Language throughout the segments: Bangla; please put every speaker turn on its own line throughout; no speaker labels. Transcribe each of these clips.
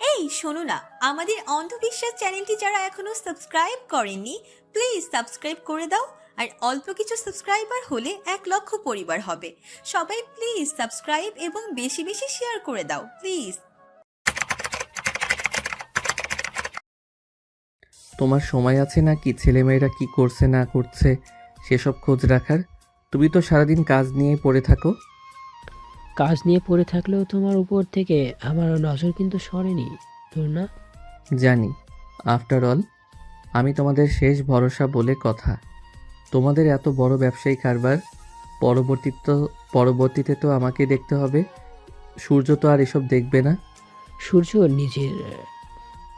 এই শোনো না, আমাদের অন্ধবিশ্বাস চ্যানেলটি যারা এখনো সাবস্ক্রাইব করেননি, প্লিজ সাবস্ক্রাইব করে দাও। আর অল্প কিছু সাবস্ক্রাইবার হলে 1 লক্ষ পরিবার হবে। সবাই প্লিজ সাবস্ক্রাইব এবং বেশি বেশি শেয়ার করে দাও প্লিজ।
তোমার সময় আছে নাকি ছেলেমেয়েরা কি করছে না করছে সেসব খোঁজ রাখার? তুমি তো সারাদিন কাজ নিয়ে পড়ে থাকো।
কাজ নিয়ে পড়ে থাকলেও তোমার উপর থেকে আমার নজর কিন্তু সরেনি, তোর না?
জানি, আফটার অল আমি তোমাদের শেষ ভরসা বলে কথা। তোমাদের এত বড় ব্যবসায়ী কারবার পরবর্তীতে তো আমাকে দেখতে হবে। সূর্য তো আর এসব দেখবে না।
সূর্য নিজের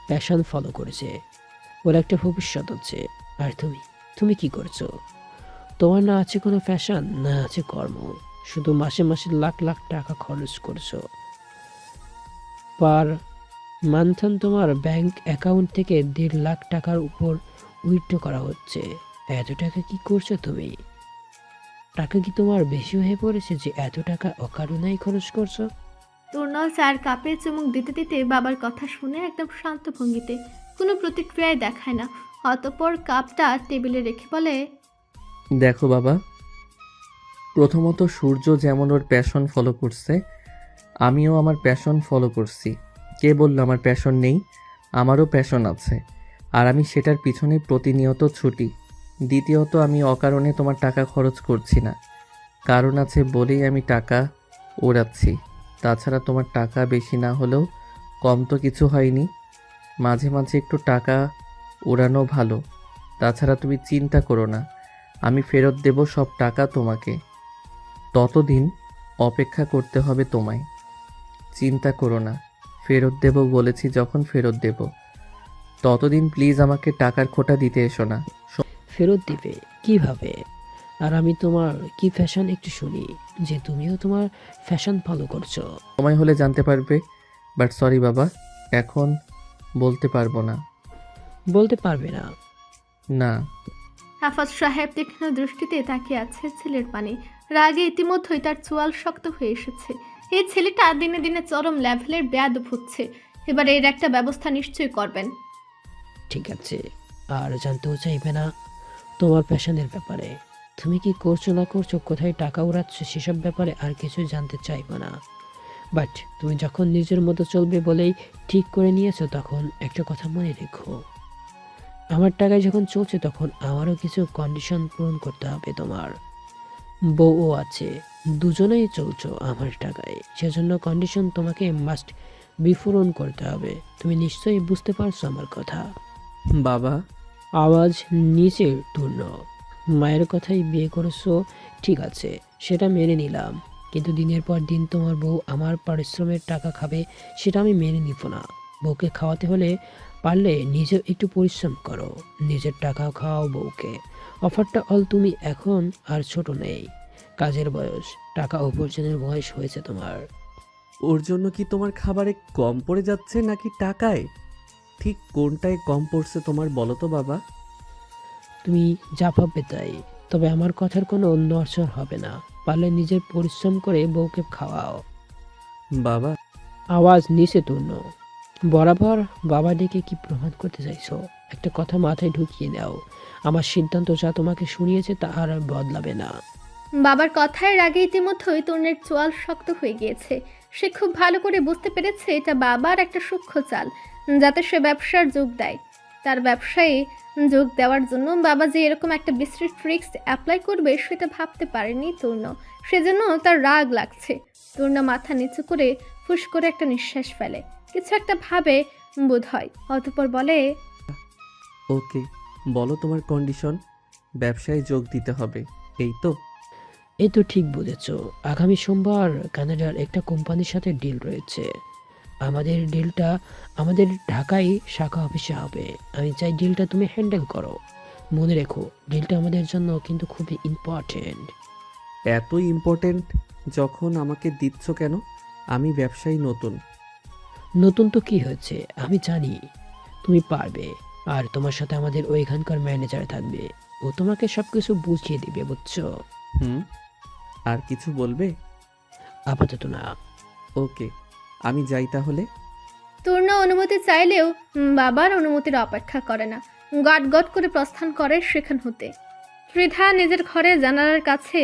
প্যাশন ফলো করেছে, ওর একটা ভবিষ্যৎ হচ্ছে। আর তুমি তুমি কি করছো? তোমার না আছে কোনো ফ্যাশন, না আছে কর্ম, শুধু মাসে মাসে লাখ লাখ টাকা খরচ করছো। পার মান্থন তোমার ব্যাংক অ্যাকাউন্ট থেকে 1.5 লাখ টাকার উপর উইথড্র করা হচ্ছে। এত টাকা কি করছো তুমি? টাকা কি তোমার বেশি হয়ে পড়েছে যে এত টাকা অকারণেই খরচ করছো?
তরুণল চার কাপে চুমুক দিতে দিতে বাবার কথা শুনে একদম শান্ত ভঙ্গিতে, কোনো প্রতিক্রিয়াই দেখায় না। অতঃপর কাপটা টেবিলে রেখে বলে,
দেখো বাবা, প্রথমত সূর্য যেমন ওর প্যাশন ফলো করছে, আমিও আমার প্যাশন ফলো করছি। কে বলল আমার প্যাশন নেই? আমারও প্যাশন আছে, আর আমি সেটার পিছনে প্রতিনিয়ত ছুটি। দ্বিতীয়ত, আমি অকারণে তোমার টাকা খরচ করছি না, কারণ আছে বলেই আমি টাকা ওড়াচ্ছি। তাছাড়া তোমার টাকা বেশি না হলেও কম তো কিছু হয়নি। মাঝে মাঝে একটু টাকা ওড়ানো ভালো। তাছাড়া তুমি চিন্তা করো না, আমি ফেরত দেব সব টাকা তোমাকে। ততদিন অপেক্ষা করতে হবে তোমায়। চিন্তা করো না, ফেরত দেব বলেছি যখন ফেরত দেব। ততদিন প্লিজ আমাকে টাকার খোটা দিতে এসো না।
ফেরত দিবে কিভাবে? আর আমি তোমার কি ফ্যাশন একটু শুনি, যে তুমিও তোমার ফ্যাশন ফলো করছো।
সময় হলে জানতে পারবে, বাট সরি বাবা, এখন বলতে পারবো না।
বলতে পারবে না?
না।
হাফাজ সাহেব তীক্ষ্ণ দৃষ্টিতে তাকিয়ে আছে ছেলের পানে। রাগে ইতিমধ্যেই তার চোয়াল শক্ত হয়ে এসেছে। এই ছেলেটা দিনে দিনে চরম লেভেলের বেয়াদব হচ্ছে। এবার এর একটা ব্যবস্থা নিশ্চয়ই করবেন।
ঠিক আছে, আর জানতেও চাইবে না তোমার প্যাশনের ব্যাপারে। তুমি কি করছো না করছো, কোথায় টাকা উড়াচ্ছ, সেসব ব্যাপারে আর কিছু জানতে চাইবো না। বাট তুমি যখন নিজের মতো চলবে বলেই ঠিক করে নিয়েছো, তখন একটা কথা মনে রেখো, আমার টাকায় যখন চলছে তখন আমারও কিছু কন্ডিশন পূরণ করতে হবে। তোমার বউও আছে, দুজনেই চলছো আমার টাকায়, সেজন্য কন্ডিশন তোমাকে মাস্ট বিপূরণ করতে হবে। তুমি নিশ্চয়ই বুঝতে পারছো আমার কথা।
বাবা।
আওয়াজ নিচে তুলল। মায়ের কথাই বিয়ে করেছো, ঠিক আছে, সেটা মেনে নিলাম, কিন্তু দিনের পর দিন তোমার বউ আমার পারিশ্রমের টাকা খাবে, সেটা আমি মেনে নিব না। বউকে খাওয়াতে হলে পারলে নিজেও একটু পরিশ্রম করো, নিজের টাকাও খাওয়াও বউকে। অফারটা অল, তুমি এখন আর ছোট নেই, কাজের বয়স, টাকা উপার্জনের বয়স হয়েছে তোমার।
ওর জন্য কি তোমার খাবারে কম পড়ে যাচ্ছে নাকি টাকায়? ঠিক কোনটায় কম পড়ছে তোমার বলো তো বাবা।
তুমি যা ভাববে তাই, তবে আমার কথার কোনো নড়চড় হবে না। পারলে নিজের পরিশ্রম করে বউকে খাওয়াও।
বাবা।
আওয়াজ নিচে তুলল। বরাবর বাবা ডেকে কি প্রমাণ করতে চাইছো? একটা কথা মাথায় ঢুকিয়ে নাও, আমার সিদ্ধান্ত যা তোমাকে শুনিয়েছে তা আর বদলাবে না।
বাবার কথায় রাগে ইতিমধ্যেই তরুণের চোয়াল শক্ত হয়ে গিয়েছে। সে খুব ভালো করে বুঝতে পেরেছে এটা বাবার একটা সূক্ষ্ম চাল, যাতে সে ব্যবসার যোগ দেয়। তার ব্যবসায় যোগ দেওয়ার জন্য বাবা যে এরকম একটা বিশ্রী ট্রিক্স অ্যাপ্লাই করবে সেটা ভাবতে পারেনি তরুণ। সেজন্য তার রাগ লাগছে। তরুণ মাথা নিচু করে ফুস করে একটা নিঃশ্বাস ফেলে, কিছু একটা ভাবে বোধ হয়। অতঃপর বলে,
ওকে, বলো তোমার কন্ডিশন। ব্যবসায় যোগ দিতে হবে, এই তো?
এই তো ঠিক বুঝেছ। আগামী সোমবার কানাডার একটা কোম্পানির সাথে ডিল রয়েছে। আমাদের ডিলটা আমাদের ঢাকায় শাখা অফিসে হবে। আমি চাই ডিলটা তুমি হ্যান্ডেল করো। মনে রেখো, ডিলটা আমাদের জন্য কিন্তু খুবই ইম্পর্টেন্ট।
এত ইম্পর্টেন্ট যখন আমাকে দিচ্ছ কেন? আমি ব্যবসায়ী নতুন।
নতুন তো কি হয়েছে, আমি জানি তুমি পারবে। আর তোমার সাথে আমাদের ওইখানকার ম্যানেজার থাকবে, ও তোমাকে সবকিছু বুঝিয়ে দিবে, বুঝছো?
হুম। আর কিছু বলবে?
আপাতত না।
ওকে, আমি যাই তাহলে।
তূর্ণ অনুমতি চাইলেও বাবার অনুমতির অপেক্ষা করে না, গট গট করে প্রস্থান করে সেখান হতে। ত্রিধা নিজের ঘরে জানালার কাছে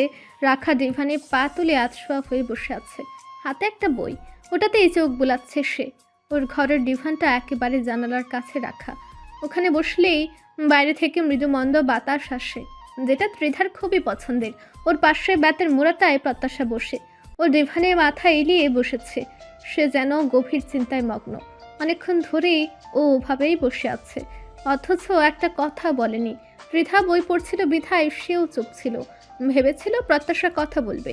রাখা ডিভানে পা তুলে আতশোয়া হয়ে বসে আছে, হাতে একটা বই, ওটাতেই চোখ বুলাচ্ছে সে। ওর ঘরের ডিভানটা একেবারে জানালার কাছে রাখা, ওখানে বসলেই বাইরে থেকে মৃদুমন্দ বাতাস আসে, যেটা ত্রিধার খুবই পছন্দের। ওর পাশে ব্যাতের মোড়াটায় প্রত্যাশা বসে, ও ডিভানে মাথা এলিয়ে বসেছে, সে যেন গভীর চিন্তায় মগ্ন। অনেকক্ষণ ধরেই ও ওভাবেই বসে আছে, অথচ একটা কথা বলেনি। ত্রিধা বই পড়ছিল বিধায় সেও চুপ ছিল, ভেবেছিল প্রত্যাশা কথা বলবে,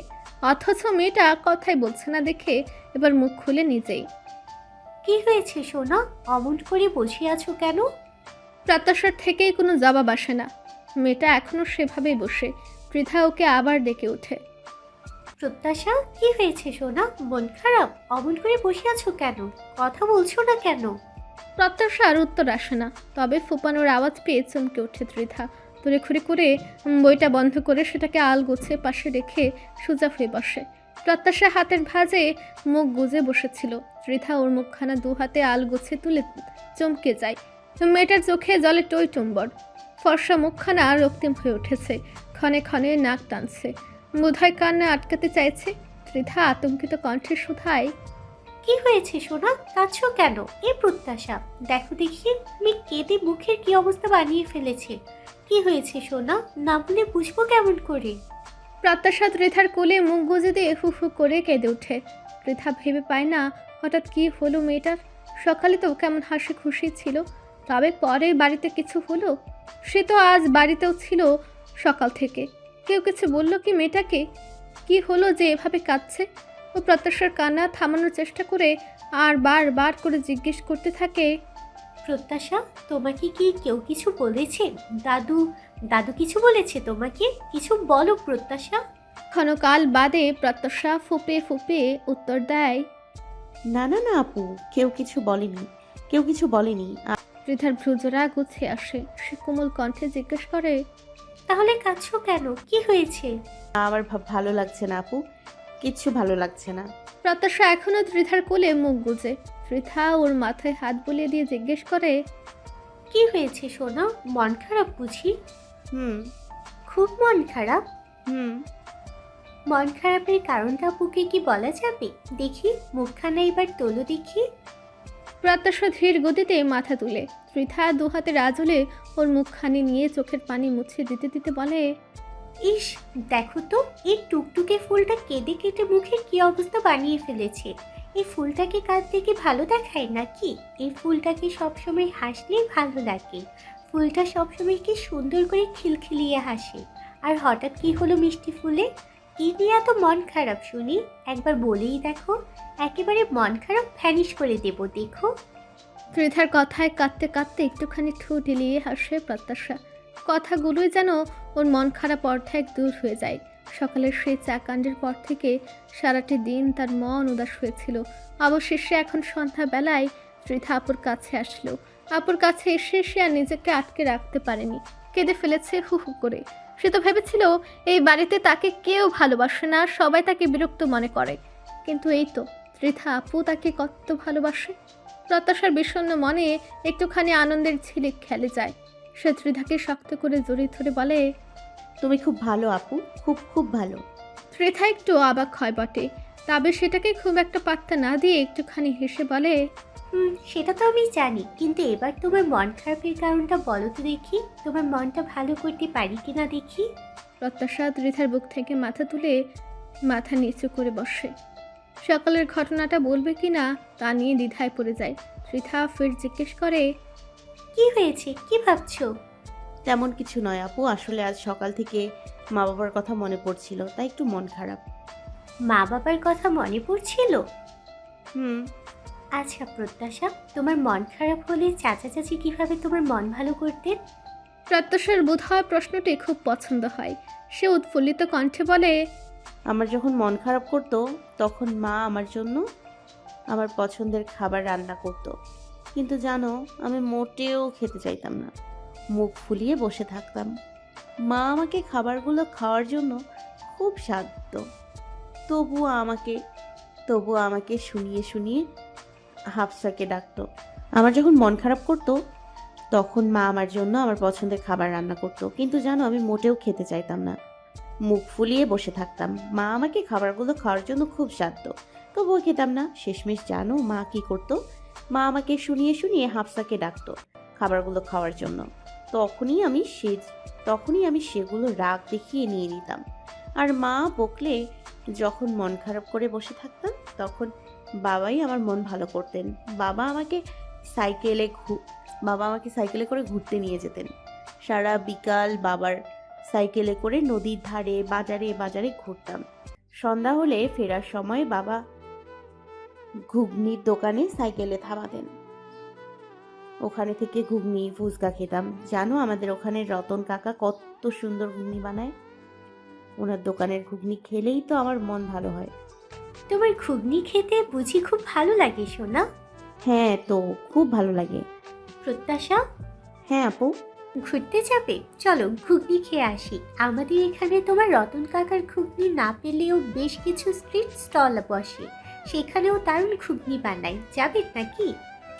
অথচ মেয়েটা কথাই বলছে না দেখে এবার মুখ খুলে নিজেই।
কি হয়েছে সোনা, অমন করে বসে আছো কেন?
প্রত্যাশার থেকেই কোনো জবাব আসে না, মেয়েটা এখনো সেভাবেই বসে। ত্রিধা ওকে আবার ডেকে ওঠে।
প্রত্যাশা, কি হয়েছে সোনা, মন খারাপ? অমন করে বসে আছো কেন? কথা বলছো না কেন?
প্রত্যাশার উত্তর আসে না, তবে ফুপানোর আওয়াজ পেয়ে চমকে ওঠে ত্রিধা। দূরে করে বইটা বন্ধ করে সেটাকে আলগোছে পাশে রেখে সোজা হয়ে বসে। প্রত্যাশা হাতের ভাঁজে মুখ গুজে বসেছিল। ত্রিধা ওর মুখখানা দু হাতে আলগোছে তুলে চমকে যায়। মেয়েটার চোখে জলে টইটুম্বর, ফর্সা মুখখানা রক্তিম হয়ে উঠেছে, ক্ষণে ক্ষণে নাক টানছে, বোধহয় কান্না আটকাতে চাইছে। ত্রিধা আতঙ্কিত কণ্ঠে শুধায়,
কি হয়েছে সোনা, কাঁদছো কেন? এ প্রত্যাশা, দেখো দেখি আমি কেঁদে মুখের কি অবস্থা বানিয়ে ফেলেছে। কি হয়েছে সোনা, না বলে বুঝবো কেমন করে?
প্রত্যাশা ত্রিধার কোলে মুখ গুজে দিয়ে হু হু করে কেঁদে ওঠে। ত্রিধা ভেবে পায় না হঠাৎ কি হলো মেয়েটার। সকালে তো কেমন হাসি খুশি ছিল, তবে পরে বাড়িতে কিছু হলো? সে তো আজ বাড়িতেও ছিল সকাল থেকে, কেউ কিছু বলল কি মেয়েটাকে? কি হলো যে এভাবে কাঁদছে? ও প্রত্যাশার কান্না থামানোর চেষ্টা করে আর বার করে জিজ্ঞেস করতে থাকে,
প্রত্যাশা, তোমাকে কি কেউ কিছু বলেছে? দাদু দাদু কিছু বলেছে তোমাকে? কিছু বলো প্রত্যাশা।
ক্ষণকাল বাদে প্রত্যাশা ফুপে ফুপে উত্তর দেয়,
না না না আপু, কেউ কিছু বলেনি, কেউ কিছু বলেনি।
ত্রিধার ভ্রুজোড়া গুছিয়ে আসে, সে কোমল কণ্ঠে জিজ্ঞেস করে,
তাহলে কাঁদছো কেন? কি হয়েছে?
আমার ভালো লাগছে না আপু, কিচ্ছু ভালো লাগছে না।
প্রত্যাশা এখনো ত্রিধার কোলে মুখ গুজে। ত্রিধা ওর মাথায় হাত বুলিয়ে দিয়ে জিজ্ঞেস করে,
কি হয়েছে সোনা, মন খারাপ বুঝি?
হুম
খুব মন খারাপ?
হুম
মন খারাপের কারণটা আপুকে কি বলা যাবে? দেখি মুখখানা এবার তোলো দেখি।
প্রত্যাশা ধীর গতিতে মাথা তুলে। ত্রিধা দু হাতে আঁচলে ওর মুখখানি নিয়ে চোখের পানি মুছে দিতে দিতে বলে,
ইস, দেখো তো এই টুকটুকে ফুলটা কেঁদে কেটে মুখের কি অবস্থা বানিয়ে ফেলেছে। এই ফুলটাকে কাঁদতে কি ভালো দেখায় নাকি? এই ফুলটাকে সবসময় হাসলেই ভালো লাগে। ফুলটা সবসময় কি সুন্দর করে খিলখিলিয়ে হাসে। আর হঠাৎ কি হলো মিষ্টি ফুলে? কি নিয়ে এত মন খারাপ শুনি? একবার বলেই দেখো, একেবারে মন খারাপ ভ্যানিশ করে দেবো দেখো।
ত্রিধার কথায় কাঁদতে কাঁদতে একটুখানি ঠোঁট এলিয়ে হাসে প্রত্যাশা। কথাগুলোই যেন ওর মন খারাপ অর্ধেক দূর হয়ে যায়। সকালের সেই চা কাণ্ডের পর থেকে সারাটি দিন তার মন উদাস হয়েছিল। অবশেষে এখন সন্ধ্যাবেলায় ত্রিধা আপুর কাছে আসলো। আপুর কাছে এসে সে আর নিজেকে আটকে রাখতে পারেনি, কেঁদে ফেলেছে হু হু করে। সে তো ভেবেছিল এই বাড়িতে তাকে কেউ ভালোবাসে না, সবাই তাকে বিরক্ত মনে করে, কিন্তু এই তো ত্রিধা আপু তাকে কত ভালোবাসে। প্রত্যাশার বিষণ্ণ মনে একটুখানি আনন্দের ঝিলিক খেলে যায়। সে ত্রিধাকে শক্ত করে জড়িয়ে ধরে বলে,
তুমি খুব ভালো আপু, খুব খুব ভালো।
ত্রিধা একটু অবাক হয় বটে, তবে সেটাকে খুব একটা পাত্তা না দিয়ে একটুখানি হেসে বলে,
সেটা তো আমি জানি, কিন্তু এবার তোমার মন খারাপের কারণটা বলো তো দেখি। তোমার মনটা ভালো করতে পারি কিনা দেখি।
প্রত্যাশা ত্রিধার বুক থেকে মাথা তুলে মাথা নিচু করে বসে। সকালের ঘটনাটা বলবে কি না তা নিয়ে দ্বিধায় পড়ে যায়। ত্রিধা ফের জিজ্ঞেস করে,
কি হয়েছে, কি ভাবছো?
তেমন কিছু নয় আপু, আসলে আজ সকাল থেকে মা বাবার কথা মনে পড়ছিল, তাই একটু মন খারাপ।
মা বাবার কথা মনে পড়ছিল?
হুম
আচ্ছা প্রত্যাশা, তোমার মন খারাপ হলে চাচা চাচি কিভাবে তোমার মন ভালো করতেন?
প্রত্যাশার বোধহয় প্রশ্নটি খুব পছন্দ হয়। সে উৎফুল্লিত কণ্ঠে বলে,
আমার যখন মন খারাপ করতো তখন মা আমার জন্য আমার পছন্দের খাবার রান্না করতো, কিন্তু জানো আমি মোটেও খেতে চাইতাম না, মুখ ফুলিয়ে বসে থাকতাম। মা আমাকে খাবারগুলো খাওয়ার জন্য খুব সাধতো, তবুও আমাকে শুনিয়ে শুনিয়ে হাফসাকে ডাকতো। আমার যখন মন খারাপ করতো তখন মা আমার জন্য আমার পছন্দের খাবার রান্না করতো, কিন্তু জানো আমি মোটেও খেতে চাইতাম না, মুখ ফুলিয়ে বসে থাকতাম। মা আমাকে খাবারগুলো খাওয়ার জন্য খুব সাধতো, তবুও খেতাম না। শেষমেশ জানো মা কি করতো? মা আমাকে শুনিয়ে শুনিয়ে হাফসাকে ডাকতো খাবারগুলো খাওয়ার জন্য। তখনই আমি সেগুলো রাগ দেখিয়ে নিয়ে নিতাম। আর মা বকলে যখন মন খারাপ করে বসে থাকতাম তখন বাবাই আমার মন ভালো করতেন। বাবা আমাকে সাইকেলে করে ঘুরতে নিয়ে যেতেন। সারা বিকাল বাবার সাইকেলে করে নদীর ধারে বাজারে বাজারে ঘুরতাম। সন্ধ্যা হলে ফেরার সময় বাবা ঘুগনির দোকানে সাইকেলে থামাতেন, ওখানে থেকে ঘুগনি ফুচকা খেতাম। জানো আমাদের ওখানে রতন কাকা কত সুন্দর ঘুগনি বানায়, ওনার দোকানের ঘুগনি খেলেই তো আমার মন ভালো হয়।
তোমার ঘুগনি খেতে বুঝি খুব ভালো লাগে সোনা?
হ্যাঁ তো খুব ভালো লাগে।
প্রত্যাশা,
হ্যাঁ আপু।
ঘুরতে যাবে? চলো ঘুগনি খেয়ে আসি। আমাদের এখানে তোমার রতন কাকার ঘুগনি না পেলেও বেশ কিছু স্ট্রিট স্টল বসে, সেখানেও দারুণ ঘুগনি বানায়। যাবে নাকি?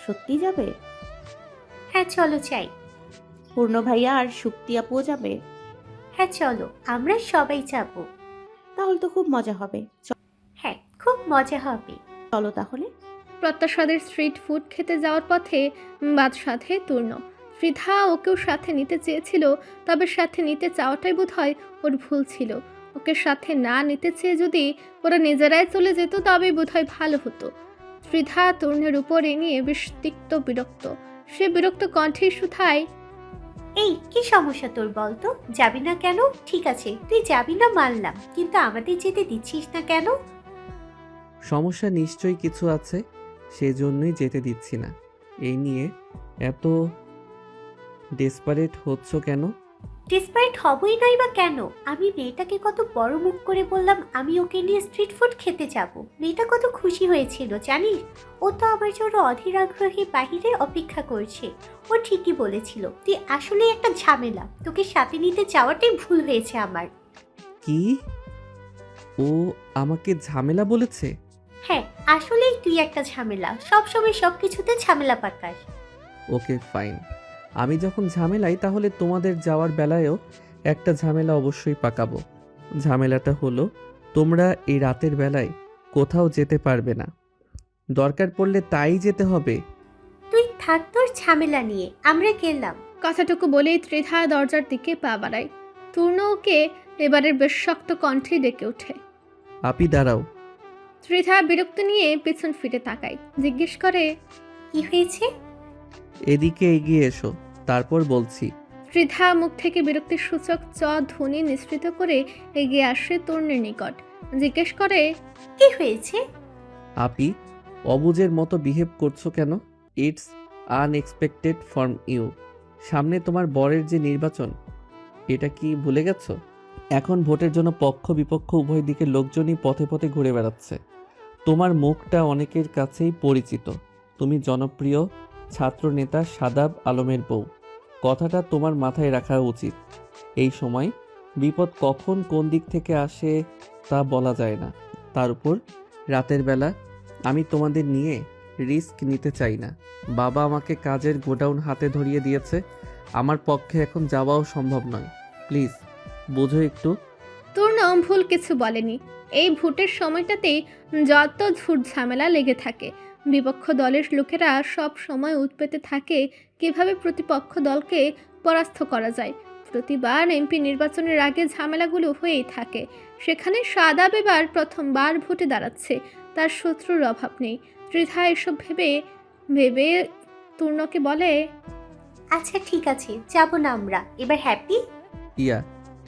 সত্যি যাবে?
হ্যাঁ চলো চাই।
পূর্ণ ভাইয়া আর শুক্তি আপুও যাবে?
হ্যাঁ চলো, আমরা সবাই যাব।
তাহলে তো খুব মজা হবে।
হ্যাঁ খুব মজা হবে।
চলো তাহলে।
প্রত্যাশাদের স্ট্রিট ফুড খেতে যাওয়ার পথে সাথে তূর্ণ। ত্রিধা ওকেও সাথে নিতে চেয়েছিল, তবে সাথে নিতে চাওয়াটাই বোধহয় ওর ভুল ছিল। ওকে সাথে না নিতে চেয়ে যদি ওরা নিজেরাই চলে যেত তবেই বোধহয় ভালো হতো। ত্রিধা তূর্ণের উপর এ নিয়ে বেশ তিক্ত বিরক্ত। সে বিরক্ত কণ্ঠে শুধায়,
এই কি সমস্যা তোর বলতো? যাবি না কেন? ঠিক আছে তুই যাবি না মানলাম, কিন্তু আমাদের যেতে দিচ্ছিস না কেন?
সমস্যা নিশ্চয়ই কিছু আছে, সেজন্যই যেতে দিচ্ছি না। এই নিয়ে এত ডেসপারেট হচ্ছ কেন?
ডিসপারেট হবই নাই বা কেন? আমি মেয়েটাকে কত বড় মুখ করে বললাম আমি ওকে নিয়ে স্ট্রিট ফুড খেতে যাব। মেয়েটা কত খুশি হয়েছিল জানিস? ও তো আমার জন্য অধীর আগ্রহী বাহিরে অপেক্ষা করছে। ও ঠিকই বলেছিল, তুই আসলে একটা ঝামেলা, তোকে সাথে নিতে চাওয়াটাই ভুল হয়েছে আমার।
কি? ও আমাকে ঝামেলা বলেছে?
হ্যাঁ আসলেই তুই একটা ঝামেলা, সবসময় সবকিছুতে ঝামেলা পাকাস।
ওকে ফাইন, আমি যখন ঝামেলাই তাহলে তোমাদের যাওয়ার বেলায়ও একটা ঝামেলা অবশ্যই পাকাবো। ঝামেলাটা হলো তোমরা এই রাতের বেলায় কোথাও যেতে পারবে না, দরকার পড়লে তাই যেতে হবে।
তুই থাক তোর ঝামেলা নিয়ে, আমরা গেলাম।
কথাটুকু বলেই ত্রিধা দরজার দিকে পা বাড়ায়। তূর্ণ ওকে এবারের বেশ শক্ত কণ্ঠে ডেকে ওঠে।
আপি দাঁড়াও।
ত্রিধা বিরক্ত নিয়ে পেছন ফিরে তাকায়, জিজ্ঞেস করে,
কি হয়েছে?
এদিকে এগিয়ে এসো, তারপর বলছি।
ত্রিধা মুখ থেকে বিরক্তির সূচক ধ্বনি নিঃসৃত করে এগিয়ে আসে তূর্ণের নিকট, জিজ্ঞেস করে,
কি হয়েছে?
আপি অবুজের মতো বিহেভ করছো কেন? It's unexpected from you. সামনে তোমার বরের যে নির্বাচন, এটা কি ভুলে গেছো? এখন ভোটের জন্য পক্ষ বিপক্ষ উভয় দিকের লোকজনই পথে পথে ঘুরে বেড়াচ্ছে। তোমার মুখটা অনেকের কাছেই পরিচিত। তুমি জনপ্রিয় ছাত্রনেতা শাদাব আলমের বউ। কথাটা তোমার মাথায় রাখা উচিত। এই সময় বিপদ কখন কোন দিক থেকে আসে তা বলা যায় না। তার উপর রাতের বেলা আমি তোমাদের নিয়ে রিস্ক নিতে চাই না। বাবা আমাকে কাজের গোডাউন হাতে ধরিয়ে দিয়েছে, আমার পক্ষে এখন যাওয়াও সম্ভব নয়। প্লিজ বোঝো একটু।
তূর্ণ ভুল কিছু বলেনি। এই ভোটের সময়টাতেই যত ঝুট ঝামেলা লেগে থাকে। বিপক্ষ দলের লোকেরা সব সময় উৎপেতে থাকে কিভাবে প্রতিপক্ষ দলকে পরাস্ত করা যায়। প্রতিবার এমপি নির্বাচনের আগে ঝামেলাগুলো হয়েই থাকে। সেখানে শাদাব এবার প্রথমবার ভোটে দাঁড়াচ্ছে, তার শত্রুর অভাব নেই। ত্রিধা এসব ভেবে ভেবে তূর্ণকে বলে,
আচ্ছা ঠিক আছে, যাব না আমরা এবার। Happy?
Yeah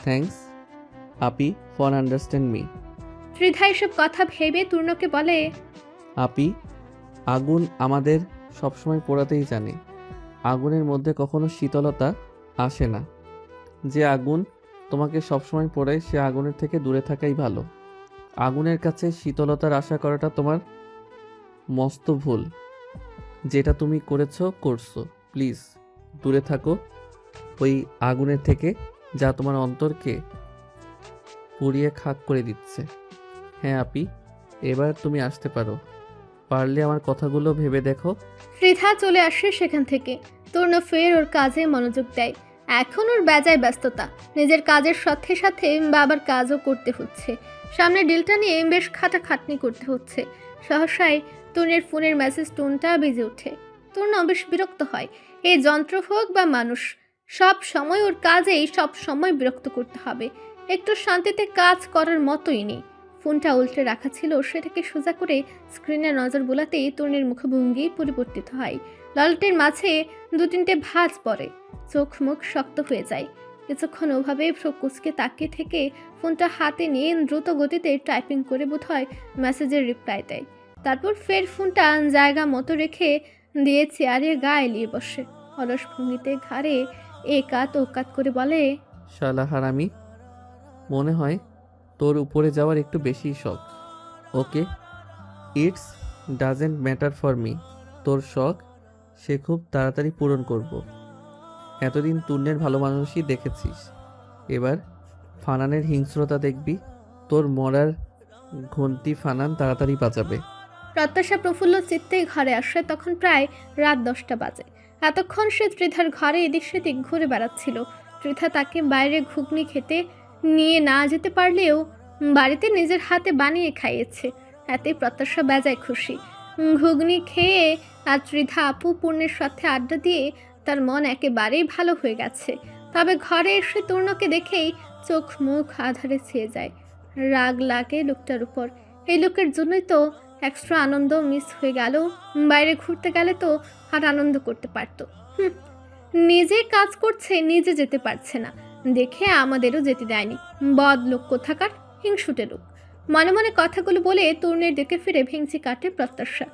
thanks Api for understand me.
ত্রিধা এসব কথা ভেবে তূর্ণকে বলে,
আপি আগুন আমাদের সবসময় পোড়াতেই জানে, আগুনের মধ্যে কখনো শীতলতা আসে না। যে আগুন তোমাকে সবসময় পোড়ায় সে আগুনের থেকে দূরে থাকাই ভালো। আগুনের কাছে শীতলতার আশা করাটা তোমার মস্ত ভুল। যেটা তুমি করছো প্লিজ দূরে থাকো ওই আগুনের থেকে, যা তোমার অন্তরকে পুড়িয়ে খাক করে দিচ্ছে। হ্যাঁ আপি, এবার তুমি আসতে পারো। পারলে আমার কথাগুলো ভেবে দেখো।
ত্রিধা চলে আসে সেখান থেকে। তূর্ণ ফের ওর কাজে মনোযোগ দেয়। এখন ওর বেজায় ব্যস্ততা। নিজের কাজের সাথে সাথে বাবার কাজও করতে হচ্ছে। সামনে ডিলটা নিয়ে বেশ খাটাখাটনি করতে হচ্ছে। সহসায় তূর্ণের ফোনের মেসেজ টোনটা বেজে ওঠে। তূর্ণ বেশ বিরক্ত হয়। এই যন্ত্র হোক বা মানুষ, সব সময় ওর কাজেই সব সময় বিরক্ত করতে হবে। একটু শান্তিতে কাজ করার মতোই নেই। ফোনটা উল্টে রাখা ছিল, সেটাকে সোজা করে স্ক্রিনে নজর বোলাতেই তরুণীর মুখভঙ্গি পরিবর্তিত হয়। লালটের মাঝে 2-3টে ভাঁজ পড়ে। চোখ মুখ শক্ত হয়ে যায়। কিছুক্ষণ ওভাবে কুঁচকে তাকিয়ে থেকে ফোনটা হাতে নিয়ে দ্রুত গতিতে টাইপিং করে বোধহয় মেসেজের রিপ্লাই দেয়। তারপর ফের ফোনটা জায়গা মতো রেখে দিয়ে চেয়ারে গায়ে এলিয়ে বসে। অলস ভঙ্গিতে ঘাড়ে একাত ওকাত করে বলে,
শালা হারামি, মনে হয় তোর উপরে যাওয়ার একটু বেশি শখ। Okay, it's doesn't matter for me. তোর শখ সে খুব তাড়াতাড়ি পূরণ করব। এতদিন তূর্ণের ভালো মানুষই দেখেছিস, এবার ফানানের হিংস্রতা দেখবি। তোর মরার ঘন্টি ফানান তাড়াতাড়ি বাজাবে।
প্রত্যাশা প্রফুল্ল চিত্তে ঘরে আসে। তখন প্রায় রাত 10টা বাজে। এতক্ষণ সে ত্রিধার ঘরে এদিক সেদিক ঘুরে বেড়াচ্ছিল। ত্রিধা তাকে বাইরে ঘুগনি খেতে নিয়ে না যেতে পারলেও বাড়িতে নিজের হাতে বানিয়ে খাইয়েছে। এতেই প্রত্যাশা বেজায় খুশি। ঘুগনি খেয়ে আর ত্রিধা আপু পূর্ণের সাথে আড্ডা দিয়ে তার মন একেবারেই ভালো হয়ে গেছে। তবে ঘরে এসে তূর্ণকে দেখেই চোখ মুখ আধারে ছেয়ে যায়। রাগ লাগে লোকটার উপর। এই লোকের জন্যই তো এক্সট্রা আনন্দ মিস হয়ে গেল। বাইরে ঘুরতে গেলে তো আর আনন্দ করতে পারতো। নিজে কাজ করছে, নিজে যেতে পারছে না দেখে আমাদেরও যেতে দেয়নি। বদ লোক কোথাকার, হিংসুটে লোক। মনে মনে কথাগুলো বলে তূর্ণের দিকে ফিরে ভেঙচি কাটে প্রত্যাশা।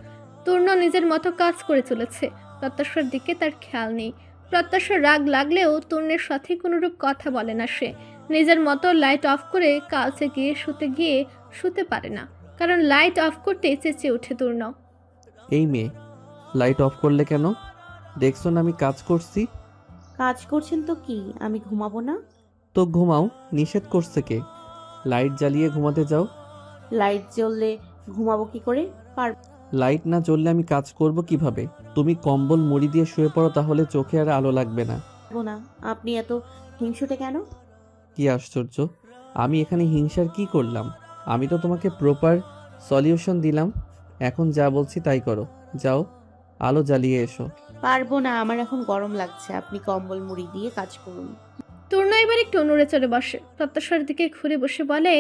তূর্ণ নিজের মতো কাজ করে চলেছে। প্রত্যাশার দিকে তার খেয়াল নেই। প্রত্যাশার রাগ লাগলেও তূর্ণের সাথে কোনোরূপ কথা বলে না সে। নিজের মতো লাইট অফ করে কাছে গিয়ে শুতে পারে না, কারণ লাইট অফ করতে চেঁচিয়ে ওঠে তূর্ণ।
এই মেয়ে, লাইট অফ করলে কেন? দেখছো না আমি কাজ করছি।
কাজ করছেন তো কি, আমি ঘুমাবো না?
তো ঘুমাও, নিষেধ করছে কে? লাইট জ্বালিয়ে ঘুমাতে যাও।
লাইট জ্বললে ঘুমাবো কি করে?
লাইট না জ্বললে আমি কাজ করব কিভাবে? তুমি কম্বল মুড়ি দিয়ে শুয়ে পড়ো, তাহলে চোখে আর আলো লাগবে না।
পারবো না। আপনি এত হিংসুটে কেন?
কি আশ্চর্য, আমি এখানে হিংসার কি করলাম? আমি তো তোমাকে প্রপার সলিউশন দিলাম। এখন যা বলছি তাই করো। যাও, আলো জ্বালিয়ে এসো।
পারবো না, আমার এখন গরম লাগছে। আপনি কম্বল মুড়ি দিয়ে কাজ করুন।
তূর্ণ এবার একটু নড়ে চড়ে বসে। প্রত্যাশার দিকে ঘুরে বসে বলে,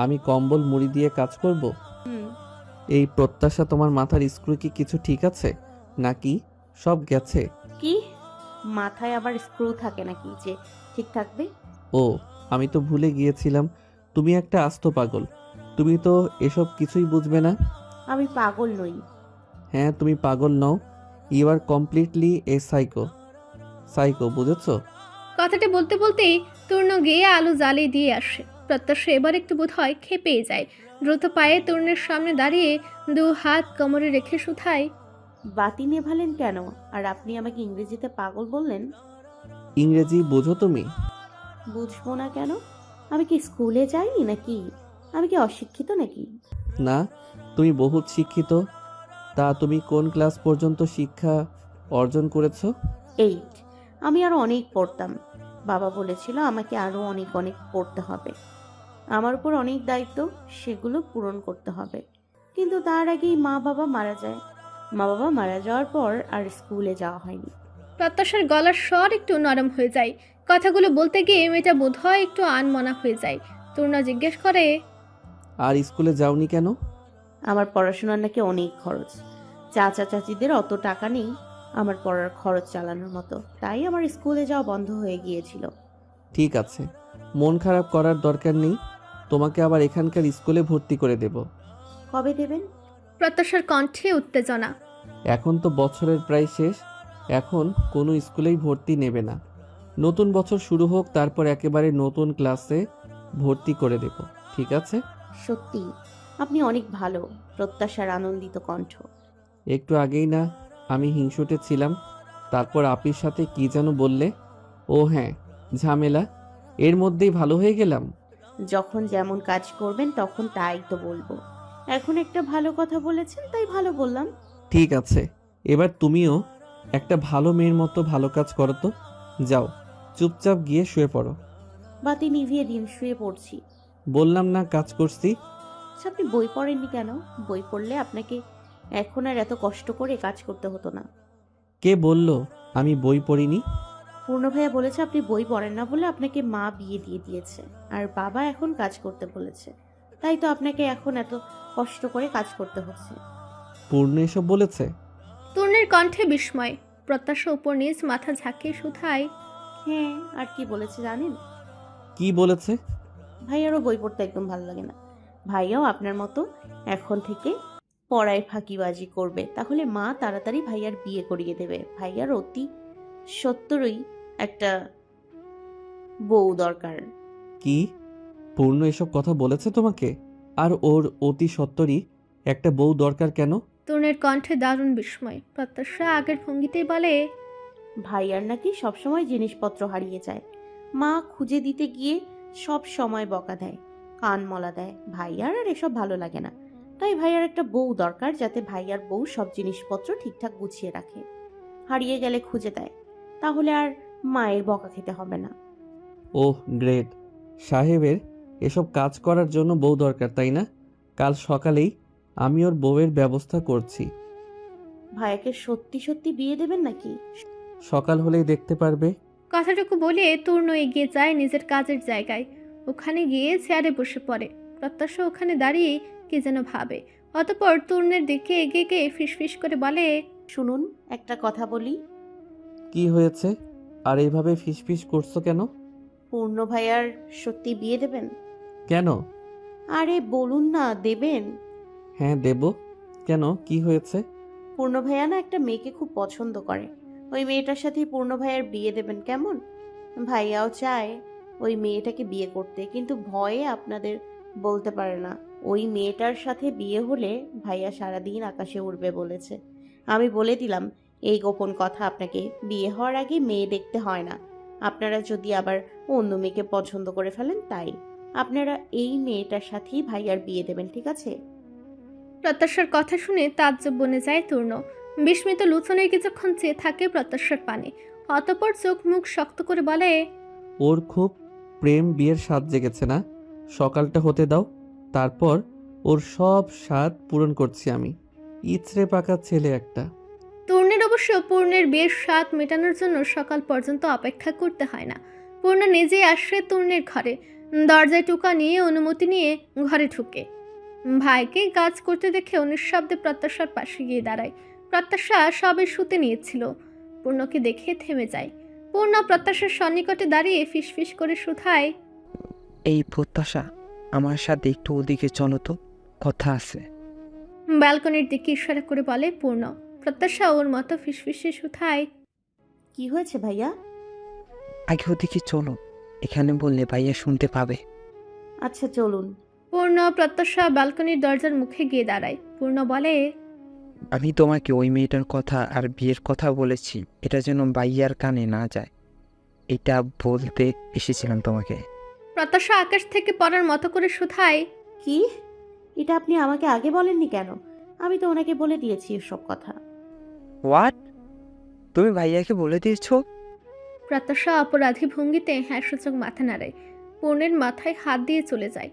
আমি কম্বল মুড়ি দিয়ে কাজ করব?
হুম।
এই প্রত্যাশা, তোমার মাথার স্ক্রু কি কিছু ঠিক আছে নাকি সব গেছে?
কি মাথায় আবার স্ক্রু থাকে নাকি যে ঠিক থাকবে?
ও, আমি তো ভুলে গিয়েছিলাম তুমি একটা আস্ত পাগল। তুমি তো এসব কিছুই বুঝবে না।
আমি পাগল নই।
হ্যাঁ, তুমি পাগল নও। You are completely a psycho, বুঝেছো?
কথাটা বলতে বলতেই তূর্ণ গিয়ে আলো জ্বালিয়ে দিয়ে আসে। প্রত্যাশা এবার একটু বোধহয় খেপেই যায়। দ্রুত পায়ে তূর্ণের সামনে দাঁড়িয়ে 2 হাত কোমরে রেখে শুধায়,
বাতি নেভালেন কেন? আর আপনি আমাকে ইংরেজিতে পাগল বললেন?
ইংরেজি বোঝো তুমি?
বুঝবো না কেন? আমি কি স্কুলে যাইনি নাকি? আমি কি অশিক্ষিত নাকি?
না, তুমি বহুত শিক্ষিত। তা তুমি কোন ক্লাস পর্যন্ত শিক্ষা অর্জন করেছো?
8। আমি আরো অনেক পড়তাম। বাবা বলেছিল আমাকে আরো অনেক অনেক পড়তে হবে। আমার উপর অনেক দায়িত্ব, সেগুলো পূরণ করতে হবে। কিন্তু তার আগেই মা বাবা মারা যায়। মা বাবা মারা যাওয়ার পর আর স্কুলে যাওয়া হয়নি।
প্রত্যাশার গলার স্বর একটু নরম হয়ে যায়। কথাগুলো বলতে গিয়ে মেয়েটা বোধহয় একটু আনমনা হয়ে যায়। তূর্ণ জিজ্ঞেস করে,
আর স্কুলে যাওনি কেন?
আমার পড়াশোনার নাকি অনেক খরচ। চাচা চাচিদের অত টাকা নেই আমার পড়ার খরচ চালানোর মতো, তাই আমার স্কুলে যাওয়া বন্ধ হয়ে গিয়েছিল।
ঠিক আছে, মন খারাপ করার দরকার নেই। তোমাকে আবার এখানকার স্কুলে ভর্তি করে দেব।
কবে দেবেন?
প্রত্যাশার কণ্ঠে উত্তেজনা।
এখন তো বছরের প্রায় শেষ, এখন কোনো স্কুলেই ভর্তি নেবে না। নতুন বছর শুরু হোক, তারপর একেবারে নতুন ক্লাসে ভর্তি করে দেব, ঠিক আছে?
সত্যি আপনি অনেক ভালো। প্রত্যাশার আনন্দিত কণ্ঠ।
একটু আগেই না আমি হিংসুটে ছিলাম, তারপর আপির সাথে কি যেন বললে? ও হ্যাঁ, ঝামেলা। এর মধ্যেই ভালো হয়ে গেলাম।
যখন যেমন কাজ করবেন তখন তাই তো বলবো। এখন একটা ভালো কথা বলেছেন তাই ভালো বললাম।
ঠিক আছে, এবার তুমিও একটা ভালো মেয়ের মতো ভালো কাজ করো তো। যাও, চুপচাপ গিয়ে শুয়ে পড়ো।
বাতি নিভিয়ে দিন, শুয়ে পড়ছি।
বললাম না কাজ করছি।
আচ্ছা, আপনি বই পড়েননি কেন? বই পড়লে আপনাকে এখন আর এত কষ্ট করে কাজ করতে হতো না।
কে বলল আমি বই পড়িনি?
পূর্ণ ভাইয়া বলেছে আপনি বই পড়েন না বলে আপনাকে মা বিয়ে দিয়ে দিয়েছে, আর বাবা এখন কাজ করতে বলেছে, তাই তো আপনাকে এখন এত কষ্ট করে কাজ করতে হচ্ছে।
পূর্ণ এসব বলেছে?
তরুণের কণ্ঠে বিস্ময়। প্রত্যাশা উপর নিজ মাথা ঝাঁকিয়ে শুধায়,
হ্যাঁ, আর কি বলেছে জানেন?
কি বলেছে?
ভাইয়ারও বই পড়তে একদম ভালো লাগে না। ভাইয়াও আপনার মতো এখন থেকে পড়ায় ফাঁকিবাজি করবে, তাহলে মা তাড়াতাড়ি ভাইয়ার বিয়ে করিয়ে দেবে। ভাইয়ার অতি সত্তরই একটা বউ দরকার।
কি? পূর্ণ এসব কথা বলেছে তোমাকে? আর ওর অতি সত্বরই একটা বউ দরকার কেন?
তরুণের কণ্ঠে দারুণ বিস্ময়। প্রত্যাশা আগের ভঙ্গিতেই বলে,
ভাইয়ার নাকি সবসময় জিনিসপত্র হারিয়ে যায়, মা খুঁজে দিতে গিয়ে সব সময় বকা দেয়, কান মলা দেয়। ভাইয়ার আর এসব ভালো লাগে না, তাই ভাইয়ার একটা বউ দরকার যাতে ভাইয়ার বউ সব জিনিসপত্র ঠিকঠাক গুছিয়ে রাখে, হারিয়ে গেলে খুঁজে দেয়, তাহলে আর মায়ের বকা খেতে হবে না।
ওহ গ্রেট, সাহেবের এসব কাজ করার জন্য বউ দরকার তাই না? কাল সকালেই আমি ওর বউয়ের ব্যবস্থা করছি।
ভাইয়াকে সত্যি সত্যি বিয়ে দেবেন নাকি?
সকাল হলেই দেখতে পারবে।
কথাটুকু বলে তূর্ণ এগিয়ে যায় নিজের কাজের জায়গায়। ওখানে গিয়ে চেয়ারে বসে পড়ে। প্রত্যাশা ওখানে দাঁড়িয়ে কি যেন ভাবে। অতঃপর তূর্ণের দিকে এগিয়ে গিয়ে ফিসফিস করে বলে,
শুনুন, একটা কথা বলি।
কি হয়েছে? আর এইভাবে ফিসফিস করছো কেন?
পূর্ণ ভাইয়ার সত্যি বিয়ে দেবেন?
কেন?
আরে বলুন না, দেবেন?
হ্যাঁ দেব। কেন, কি হয়েছে?
পূর্ণ ভাইয়া না একটা মেয়েকে খুব পছন্দ করে, ওই মেয়েটার সাথেই পূর্ণ ভাইয়ার বিয়ে দেবেন কেমন? ভাইয়াও চায় ওই মেয়েটাকে বিয়ে করতে, কিন্তু ভয়ে আপনাদের বলতে পারে না। ওই মেয়েটার সাথে বিয়ে হলে ভাইয়া সারাদিন আকাশে উড়বে বলেছে। আমি বলে দিলাম এই গোপন কথা আপনাকে, বিয়ে হওয়ার আগে মেয়ে দেখতে হয় না। আপনারা যদি আবার অন্য মেয়েকে পছন্দ করে ফেলেন, তাই আপনারা এই মেয়েটার সাথেই ভাইয়ার বিয়ে দেবেন, ঠিক আছে?
প্রত্যাশার কথা শুনে তাজ্জব বনে যায় তূর্ণ। বিস্মিত লুচনের কিছুক্ষণ চেয়ে থাকে প্রত্যাশার পানে। অতঃপর চোখ মুখ শক্ত করে বলে,
ওর খুব প্রেম বিয়ের স্বাদ জেগেছে না? সকালটা হতে দাও, তারপর ওর সব স্বাদ পূরণ করছি আমি। ইচড়ে পাকা ছেলে একটা।
তূর্ণের অবশ্য পূর্ণের বিয়ের স্বাদ মেটানোর জন্য সকাল পর্যন্ত অপেক্ষা করতে হয় না। পূর্ণ নিজেই আসে তূর্ণের ঘরে। দরজায় টোকা নিয়ে অনুমতি নিয়ে ঘরে ঢুকে। ভাইকে কাজ করতে দেখে নিঃশব্দে প্রত্যাশার পাশে গিয়ে দাঁড়ায়। প্রত্যাশা সবে শুতে নিয়েছিল। পূর্ণকে দেখে থেমে যায়। পূর্ণ প্রত্যাশার সন্নিকটে দাঁড়িয়ে ফিসফিস করে শুধায়,
এই প্রত্যাশা, আমার সাথে একটু ওদিকে চলো তো, কথা আছে।
ব্যালকনির দিকে ইশারা করে বলে পূর্ণ। প্রত্যাশা ওর মতো ফিসফিসে শুধায়,
কি হয়েছে ভাইয়া?
আগে ওদিকে চলো, এখানে বললে ভাইয়া শুনতে পাবে।
আচ্ছা চলুন।
পূর্ণ প্রত্যাশা ব্যালকনির দরজার মুখে গিয়ে দাঁড়ায়। পূর্ণ বলে,
আমি তোমাকে ওই মেয়েটার কথা আর বিয়ের কথা বলেছি, এটা যেন ভাইয়ার কানে না যায়, এটা বলতে এসেছিলাম তোমাকে।
প্রত্যাশা আকাশ থেকে পড়ার মতো করে শুধায়,
কি? এটা আপনি আমাকে আগে বলেননি কেন? আমি তো ওনাকে বলে দিয়েছি এসব কথা।
হোয়াট? তুমি ভাইয়াকে বলে দিয়েছো?
প্রত্যাশা অপরাধী ভঙ্গিতে হ্যাঁ সূচক মাথা নাড়ায়। পূর্ণের মাথায় হাত দিয়ে চলে যায়।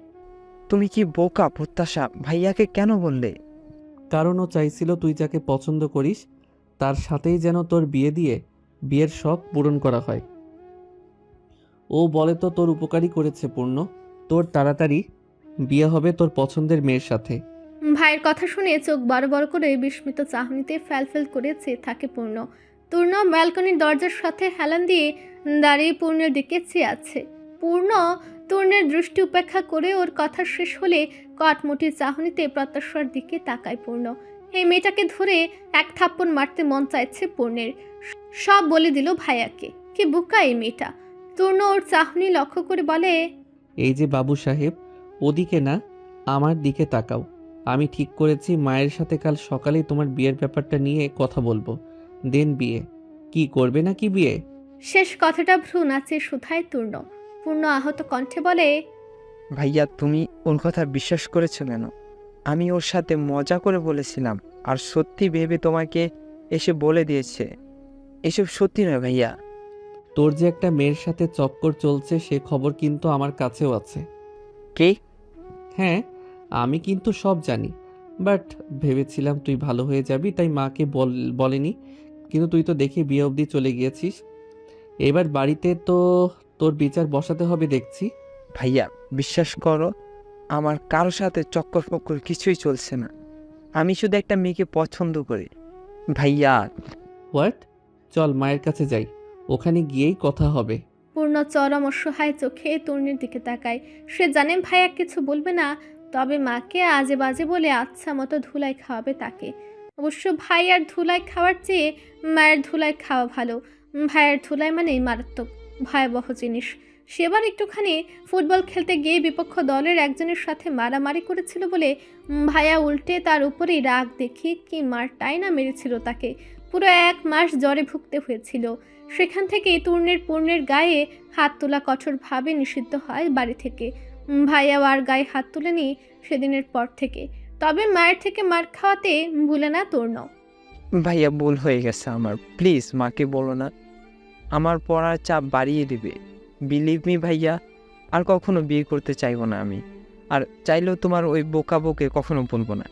তুমি কি বোকা প্রত্যাশা, ভাইয়াকে কেন বললে?
কারণ ও চাইছিল তুই যাকে পছন্দ করিস তার সাথেই যেন তোর বিয়ে দিয়ে বিয়ের শখ পূরণ করা হয়। ও বলে তো তোর উপকারই করেছে পূর্ণ। তোর তাড়াতাড়ি বিয়ে হবে তোর পছন্দের মেয়ের সাথে।
ভাইয়ের কথা শুনে চোখ বড় বড় করে বিস্মিত চাহনিতে ফ্যালফেল করে চেয়ে থাকে পূর্ণ। পূর্ণ ব্যালকনির দরজার সাথে হেলান দিয়ে দাঁড়িয়ে পূর্ণের দিকে চেয়ে আছে। পূর্ণ তূর্ণের দৃষ্টি উপেক্ষা করে ওর কথা শেষ হলে কটমুটির চাহনিতে প্রত্যাশার দিকে তাকায় পূর্ণ। এই মেয়েটাকে ধরে এক থাপ্পড় মারতে মন চাইছে পূর্ণের। সব বলে দিল ভাইয়াকে। কি বোকা এই মেয়েটা। তূর্ণ ওর চাহনি লক্ষ্য করে বলে,
এই যে বাবু সাহেব, ওদিকে না, আমার দিকে তাকাও। আমি ঠিক করেছি মায়ের সাথে কাল সকালেই তোমার বিয়ের ব্যাপারটা নিয়ে কথা বলবো। দেন বিয়ে। কি করবে নাকি বিয়ে?
শেষ কথাটা ভ্রু নাচিয়ে শুধায় তূর্ণ। পূর্ণ আহত কণ্ঠে বলে,
ভাইয়া তুমি ওর কথা বিশ্বাস করেছো কেন? আমি ওর সাথে মজা করে বলেছিলাম, আর সত্যি ভেবে তোমাকে এসে বলে দিয়েছে। এসব সত্যি নয় ভাইয়া।
তোর যে একটা মেয়ের সাথে চক্কর চলছে সে খবর কিন্তু আমার কাছেও আছে।
কে?
হ্যাঁ, আমি কিন্তু সব জানি, বাট ভেবেছিলাম তুই ভালো হয়ে যাবি তাই মাকে বলেনি, কিন্তু তুই তো দেখে বিয়ে অবধি চলে গিয়েছিস। এবার বাড়িতে তো তোর বিচার বসাতে হবে দেখছি।
ভাইয়া বিশ্বাস করো, আমার কারোর সাথে চক্কর ফক্কর কিছুই চলছে না। আমি শুধু একটা মেয়েকে পছন্দ করি ভাইয়া।
হোয়াট? চল মায়ের কাছে যাই, ওখানে গিয়েই কথা হবে।
পূর্ণ চরম অসহায় চোখে তরুণীর দিকে তাকায়। সে জানে ভাইয়া কিছু বলবে না, তবে মাকে আজে বাজে বলে আচ্ছা মতো ধুলাই খাওয়াবে তাকে। অবশ্য ভাইয়ার ধুলাই খাওয়ার চেয়ে মায়ের ধুলাই খাওয়া ভালো। ভাইয়ের ধুলাই মানে মারাত্মক ভয়াবহ জিনিস। সেবার একটুখানি ফুটবল খেলতে গিয়ে বিপক্ষ দলের একজনের সাথে মারামারি করেছিল বলে ভাইয়া উল্টে তার উপরেই রাগ দেখিয়ে কি মারটাই না মেরেছিল তাকে। পুরো 1 মাস জ্বরে ভুগতে হয়েছিল। সেখান থেকে পূর্ণের গায়ে হাত তোলা কঠোরভাবে নিষিদ্ধ হয় বাড়ি থেকে। ভাইয়াও আর গায়ে হাত তুলেনি সেদিনের পর থেকে। তবে মায়ের থেকে মার খাওয়াতে ভুলে না তূর্ণ।
ভাইয়া ভুল হয়ে গেছে আমার, প্লিজ মাকে বলো না। আমার পড়ার চাপ বাড়িয়ে দিবে। বিলিভ মি ভাইয়া, আর কখনো বিয়ে করতে চাইবো না আমি। আর চাইলেও তোমার ওই বোকা বউকে কখনো বলবো না।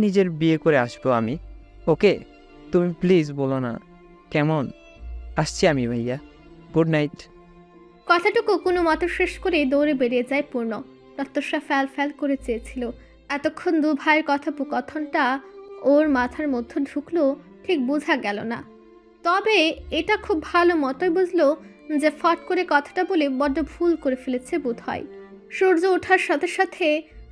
নিজের বিয়ে করে আসবো আমি। ওকে, তুমি প্লিজ বলো না, কেমন? আসছি আমি ভাইয়া, গুড নাইট।
কথাটুকু কোনো মতো শেষ করে দৌড়ে বেরিয়ে যায় পূর্ণ। রক্তস্রাব ফ্যাল করে চেয়েছিল। এতক্ষণ দু ভাইয়ের কথোপকথনটা ওর মাথার মধ্যে ঢুকলো ঠিক বোঝা গেল না। তবে এটা খুব ভালো মতোই বুঝলো যে ফট করে কথাটা বলে বড্ড ভুল করে ফেলেছে বোধ হয়। সূর্য ওঠার সাথে সাথে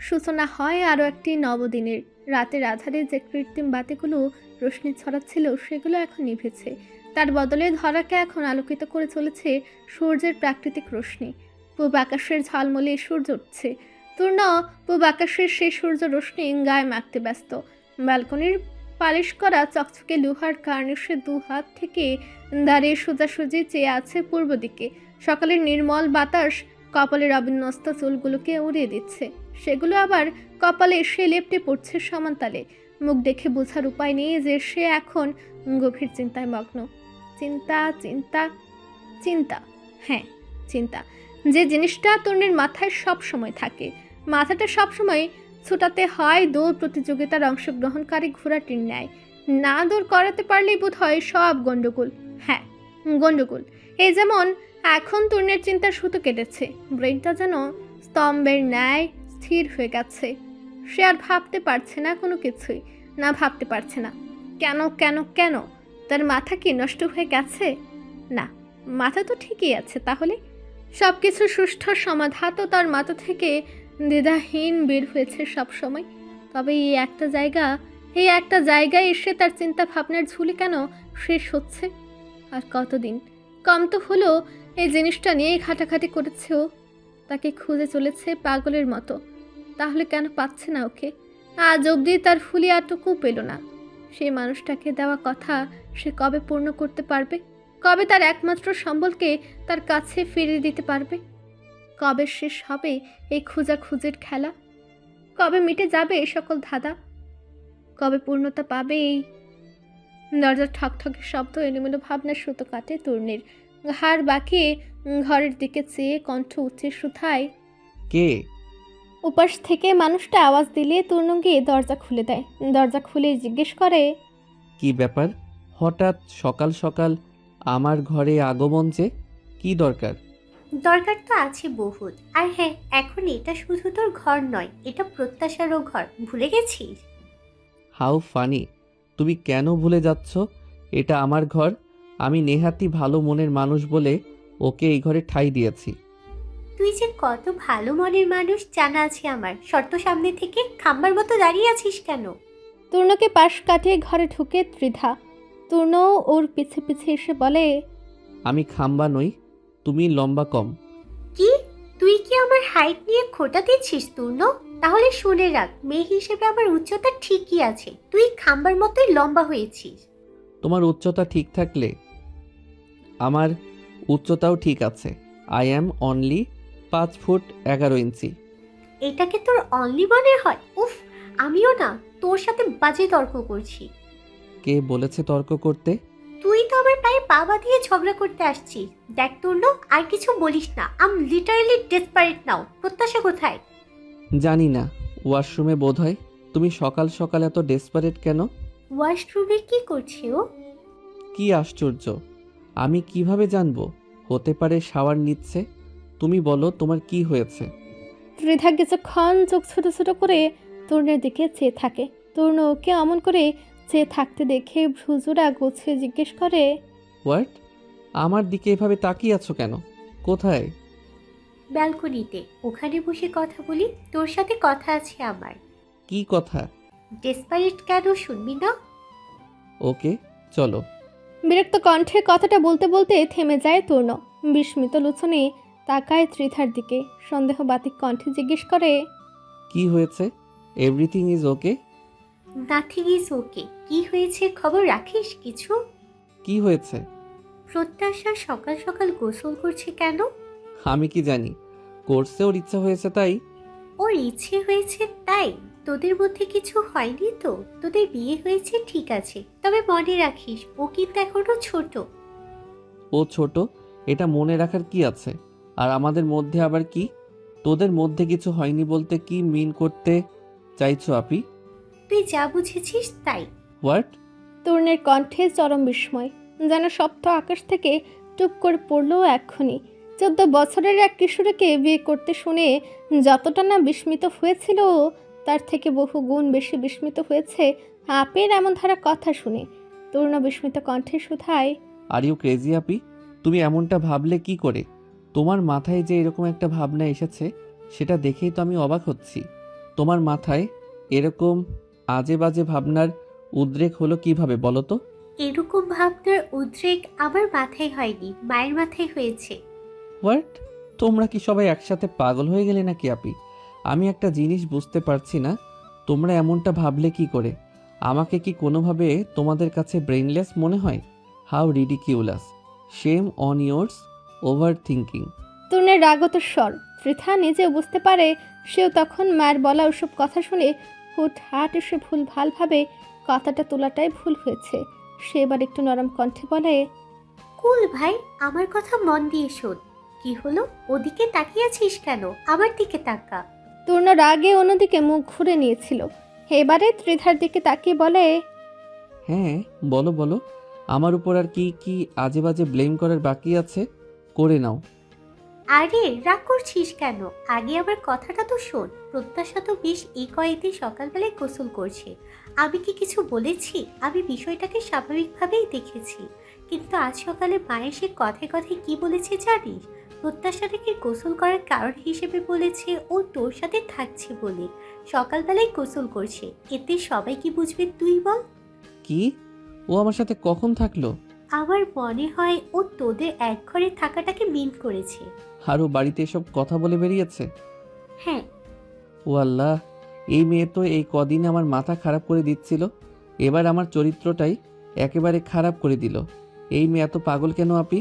সূচনা হয় আরও একটি নবদিনের। রাতের আধারে যে কৃত্রিম বাতিগুলো রোশনি ছড়াচ্ছিল সেগুলো এখন নিভেছে। তার বদলে ধরাকে এখন আলোকিত করে চলেছে সূর্যের প্রাকৃতিক রোশনি। পূব আকাশের ঝলমলে সূর্য উঠছে। তূর্ণ পূব আকাশের সেই সূর্য রোশনি গায়ে মাখতে ব্যস্ত। ব্যালকনির পালিশ করা চকচকে লোহার কার্নিশে 2 হাত থেকে দাঁড়িয়ে সোজাসুজি চেয়ে আছে পূর্ব দিকে। সকালের নির্মল বাতাস কপালের অবিন্যস্ত চুলগুলোকে উড়িয়ে দিচ্ছে। সেগুলো আবার কপালে এসে লেপ্টে পড়ছে সমানতালে। মুখ দেখে বোঝার উপায় নেই যে সে এখন গভীর চিন্তায় মগ্ন। চিন্তা চিন্তা চিন্তা, হ্যাঁ চিন্তা, যে জিনিসটা তরুণের মাথায় সব সময় থাকে। মাথাটা সবসময় ছোটাতে হয় দৌড় প্রতিযোগিতার অংশগ্রহণকারী ঘোড়াটির ন্যায়। না দৌড় করাতে পারলেই বোধ হয় সব গণ্ডগোল। হ্যাঁ গণ্ডগোল। এই যেমন এখন তরুণের চিন্তার সুতো কেটেছে। ব্রেনটা যেন স্তম্ভের ন্যায় স্থির হয়ে গেছে। সে আর ভাবতে পারছে না কোনো কিছুই, না ভাবতে পারছে না। কেন কেন কেন? তার মাথা কি নষ্ট হয়ে গেছে? না, মাথা তো ঠিকই আছে। তাহলে সব কিছু সুষ্ঠু সমাধা তো তার মাথা থেকে দ্বিধাহীন বের হয়েছে সব সময়। তবে এই একটা জায়গায় এসে তার চিন্তা ভাবনার ঝুলি কেন শেষ হচ্ছে? আর কতদিন? কম তো হলো এই জিনিসটা নিয়েই ঘাটাঘাটি করেছে ও। তাকে খুঁজে চলেছে পাগলের মতো। তাহলে কেন পাচ্ছে না ওকে? আজ অবধি তার ফুলিয়াটুকু পেল না। সেই মানুষটাকে দেওয়া কথা সে কবে পূর্ণ করতে পারবে? কবে তার একমাত্র সম্বলকে তার কাছে ফিরিয়ে দিতে পারবে? কবে শেষ হবে এই খোঁজাখুঁজির খেলা? কবে মিটে যাবে এই সকল ধাঁধা? কবে পূর্ণতা পাবে এই? দরজার ঠকঠকে শব্দ এলোমেলো ভাবনার সুতো কাটে তরুণীর। ঘাড় বাঁকিয়ে ঘরের দিকে চেয়ে কণ্ঠ উচ্চে শুধায়,
কে?
উপাস থেকে মানুষটা আওয়াজ দিলে তরুণ গিয়ে দরজা খুলে দেয়। দরজা খুলে জিজ্ঞেস করে,
কি ব্যাপার হঠাৎ সকাল সকাল আমার ঘরে আগমন যে? কি দরকার?
দরকার তো আছে বহুত। আর হ্যাঁ, এখন এটা শুধু তোর ঘর নয়, এটা প্রত্যাশারও ঘর। ভুলে গেছিস?
How funny! তুমি কেন ভুলে যাচ্ছ? এটা আমার ঘর। আমি নেহাতি ভালো মনের মানুষ বলে ওকে এই ঘরে ঠাঁই দিয়েছি।
তুই যে কত ভালো মনের মানুষ জানা আছে আমার। শর্ত সামনে থেকে খাম্বার মতো দাঁড়িয়ে আছিস কেন?
তূর্ণকে পাশ কাটিয়ে ঘরে ঢুকে ত্রিধা। তূর্ণও ওর পিছে পিছে এসে বলে,
আমি খাম্বা নই, তুমি লম্বা কম।
কি? তুই কি আমার হাইট নিয়ে খোটা দিচ্ছিস তূর্ণ? তাহলে শুনে রাখ, মেয়ে হিসেবে আমার উচ্চতা ঠিকই আছে। তুই খাম্বার মতোই লম্বা হয়েছিস।
তোমার উচ্চতা ঠিক থাকলে আমার উচ্চতাও ঠিক আছে। আই অ্যাম অনলি 5 ফুট 11 ইঞ্চি।
এটাকে তোর অনলি মনে হয়? উফ, আমিও না তোর সাথে বাজে তর্ক করছি।
কে বলেছে তর্ক করতে?
তুই তো আমার পায়ে পা দিয়ে ঝগড়া করতে আসছিস। দেখ তোর আর কিছু বলিস না। আম লিটারালি ডেসপারেট নাও। প্রত্যাশা কোথায়?
জানি না, ওয়াশরুমে বোধ হয়। তুমি সকাল সকাল এত ডেসপারেট কেন?
ওয়াশরুমে কি করছে ও?
কি আশ্চর্য, আমি কিভাবে জানবো? হতে পারে শাওয়ার নিচ্ছে। তুমি বলো তোমার কি হয়েছে?
ত্রিধা কিছুক্ষণ চোখ ছোট ছোট করে তরুণের দিকে চেয়ে থাকে। তরুণ ওকে অমন করে চেয়ে থাকতে দেখে ভ্রুজোড়া গুছিয়ে জিজ্ঞেস করে,
হোয়াট? আমার দিকে এভাবে তাকিয়ে আছো কেন? কোথায়?
ব্যালকনিতে। ওখানে বসে কথা বলি। তোর সাথে কথা আছে আমার।
কি কথা?
ডেসপারেট কেন শুনবি না?
ওকে, চলো।
বিরক্ত কণ্ঠে কথাটা বলতে বলতে থেমে যায় তরুণ। বিস্মিত লোচনে তাকায় ত্রিধার দিকে। সন্দেহবাতিক কণ্ঠে জিজ্ঞেস করে,
কি হয়েছে? Everything is okay?
Nothing is okay. কি হয়েছে খবর রাখিস কিছু?
কি হয়েছে?
প্রত্যাশা সকাল সকাল গোসল করছে কেন?
আমি কি জানি, করছে, ওর ইচ্ছা হয়েছে তাই।
ওর ইচ্ছে হয়েছে তাই? তোদের মধ্যে কিছু হয়নি তো? তোদের বিয়ে হয়েছে ঠিক আছে, তবে মনে রাখিস ও কিন্তু এখনো ছোট।
ও ছোট, এটা মনে রাখার কি আছে? আর আমাদের মধ্যে আবার কি? তোদের মধ্যে কিছু হয়নি বলতে কি মিন করতে চাইছো আপি?
তুই যা বুঝেছিস তাই।
হোয়াট?
তরুণের কণ্ঠে চরম বিস্ময়, যেন সপ্ত আকাশ থেকে টুপ করে পড়লো এক্ষুনি। 14 বছরের এক কিশোরীকে বিয়ে করতে শুনে যতটা না বিস্মিত হয়েছিল ও, তার থেকে বহু গুণ বেশি বিস্মিত হয়েছে আপের এমন ধারা কথা শুনে। তরুণ বিস্মিত কণ্ঠে শুধায়,
আর ইউ ক্রেজি আপি? তুমি এমনটা ভাবলে কি করে? তোমার মাথায় যে এরকম একটা ভাবনা এসেছে সেটা দেখেই তো আমি অবাক হচ্ছি। তোমার মাথায় এরকম আজে বাজে ভাবনার উদ্রেক হলো কিভাবে বলো তো?
এরকম ভাবনার উদ্রেক আমার মাথায় হয়নি, মায়ের মাথায় হয়েছে।
হোয়াট? তোমরা কি সবাই একসাথে পাগল হয়ে গেলে নাকি আপি? আমি একটা জিনিস বুঝতে পারছি না, তোমরা এমনটা ভাবলে কি করে? আমাকে কি কোনোভাবে তোমাদের কাছে ব্রেইনলেস মনে হয়? How ridiculous. Shame on yours over thinking.
তরুণের রাগত স্বর। ত্রিধা নিজেও বুঝতে পারে সেও তখন মায়ের বলা ওসব কথা শুনে হুটহাট এসে ভুল ভালভাবে কথাটা তোলাটাই ভুল হয়েছে। সে এবার একটু নরম কণ্ঠে বলে,
কুল ভাই, আমার কথা মন দিয়ে শোন। কি হলো? ওদিকে তাকিয়ে আছিস কেন? আমার দিকে তাকা।
তরুণ রাগে অন্যদিকে মুখ ঘুরে নিয়েছিল। এবারে ত্রিধার দিকে তাকিয়ে বলে,
হ্যাঁ, বলো বলো, আমার উপর আর কি কি আজে বাজে ব্লেম করার বাকি আছে? করে নাও।
আরে রাগ করছিস কেন? আগে আমার কথাটা তো শোন। প্রত্যাশা তো বেশ এই কয়েকদিন সকালবেলায় গোসল করছে। আমি কি কিছু বলেছি? আমি বিষয়টাকে স্বাভাবিকভাবেই দেখেছি। কিন্তু আজ সকালে মায়ের সে কথায় কথায় কি বলেছে জানিস? প্রত্যাশাটাকে গোসল করার কারণ হিসেবে বলেছে ও তোর সাথে থাকছে বলে সকালবেলায় গোসল করছে। এতে সবাই কি বুঝবে তুই বল?
কি? ও আমার সাথে কখন থাকলো?
আমার মনে হয় ও তোদের এক ঘরে থাকাটাকে মিন করেছে।
আর ও বাড়িতে এসব কথা বলে বেরিয়েছে?
হ্যাঁ।
ও আল্লাহ, এই মেয়ে তো এই কদিনে আমার মাথা খারাপ করে দিচ্ছিল, এবার আমার চরিত্রটাই একেবারে খারাপ করে দিল। এই মেয়ে এত পাগল কেন আপি?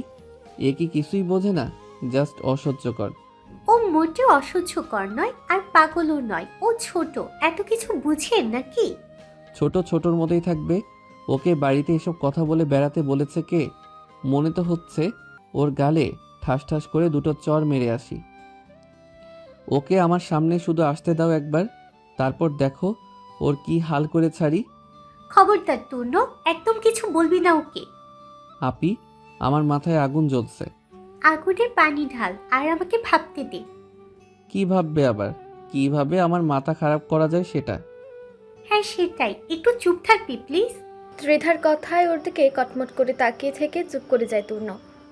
এ কি কিছুই বোঝে না? জাস্ট অসহ্যকর।
ও মোটেও অসহ্যকর নয় আর পাগলও নয়। ও ছোট, এত কিছু বুঝেন নাকি?
ছোট ছোটর মতোই থাকবে। ওকে বাড়িতে এসব কথা বলে বেড়াতে বলেছে কে? মনে তো হচ্ছে ওর গালে ঠাস ঠাস করে দুটো চড় মেরে আসি। ওকে আমার সামনে শুধু আসতে দাও একবার, তারপর দেখো ওর কি হাল করে ছাড়ি।
খবরদার তূর্ণ, একদম কিছু বলবি না ওকে।
আপি, আমার মাথায় আগুন জ্বলছে।
আগুনে পানি ঢাল আর আমাকে ভাবতে দে।
কি ভাববে আবার? কিভাবে আমার মাথা খারাপ করা যায় সেটা?
হ্যাঁ সেটাই, একটু চুপ থাকবি প্লিজ।
ত্রিধার কথায় ওর দিকে কটমট করে তাকিয়ে থেকে চুপ করে যায় তূর্ণ।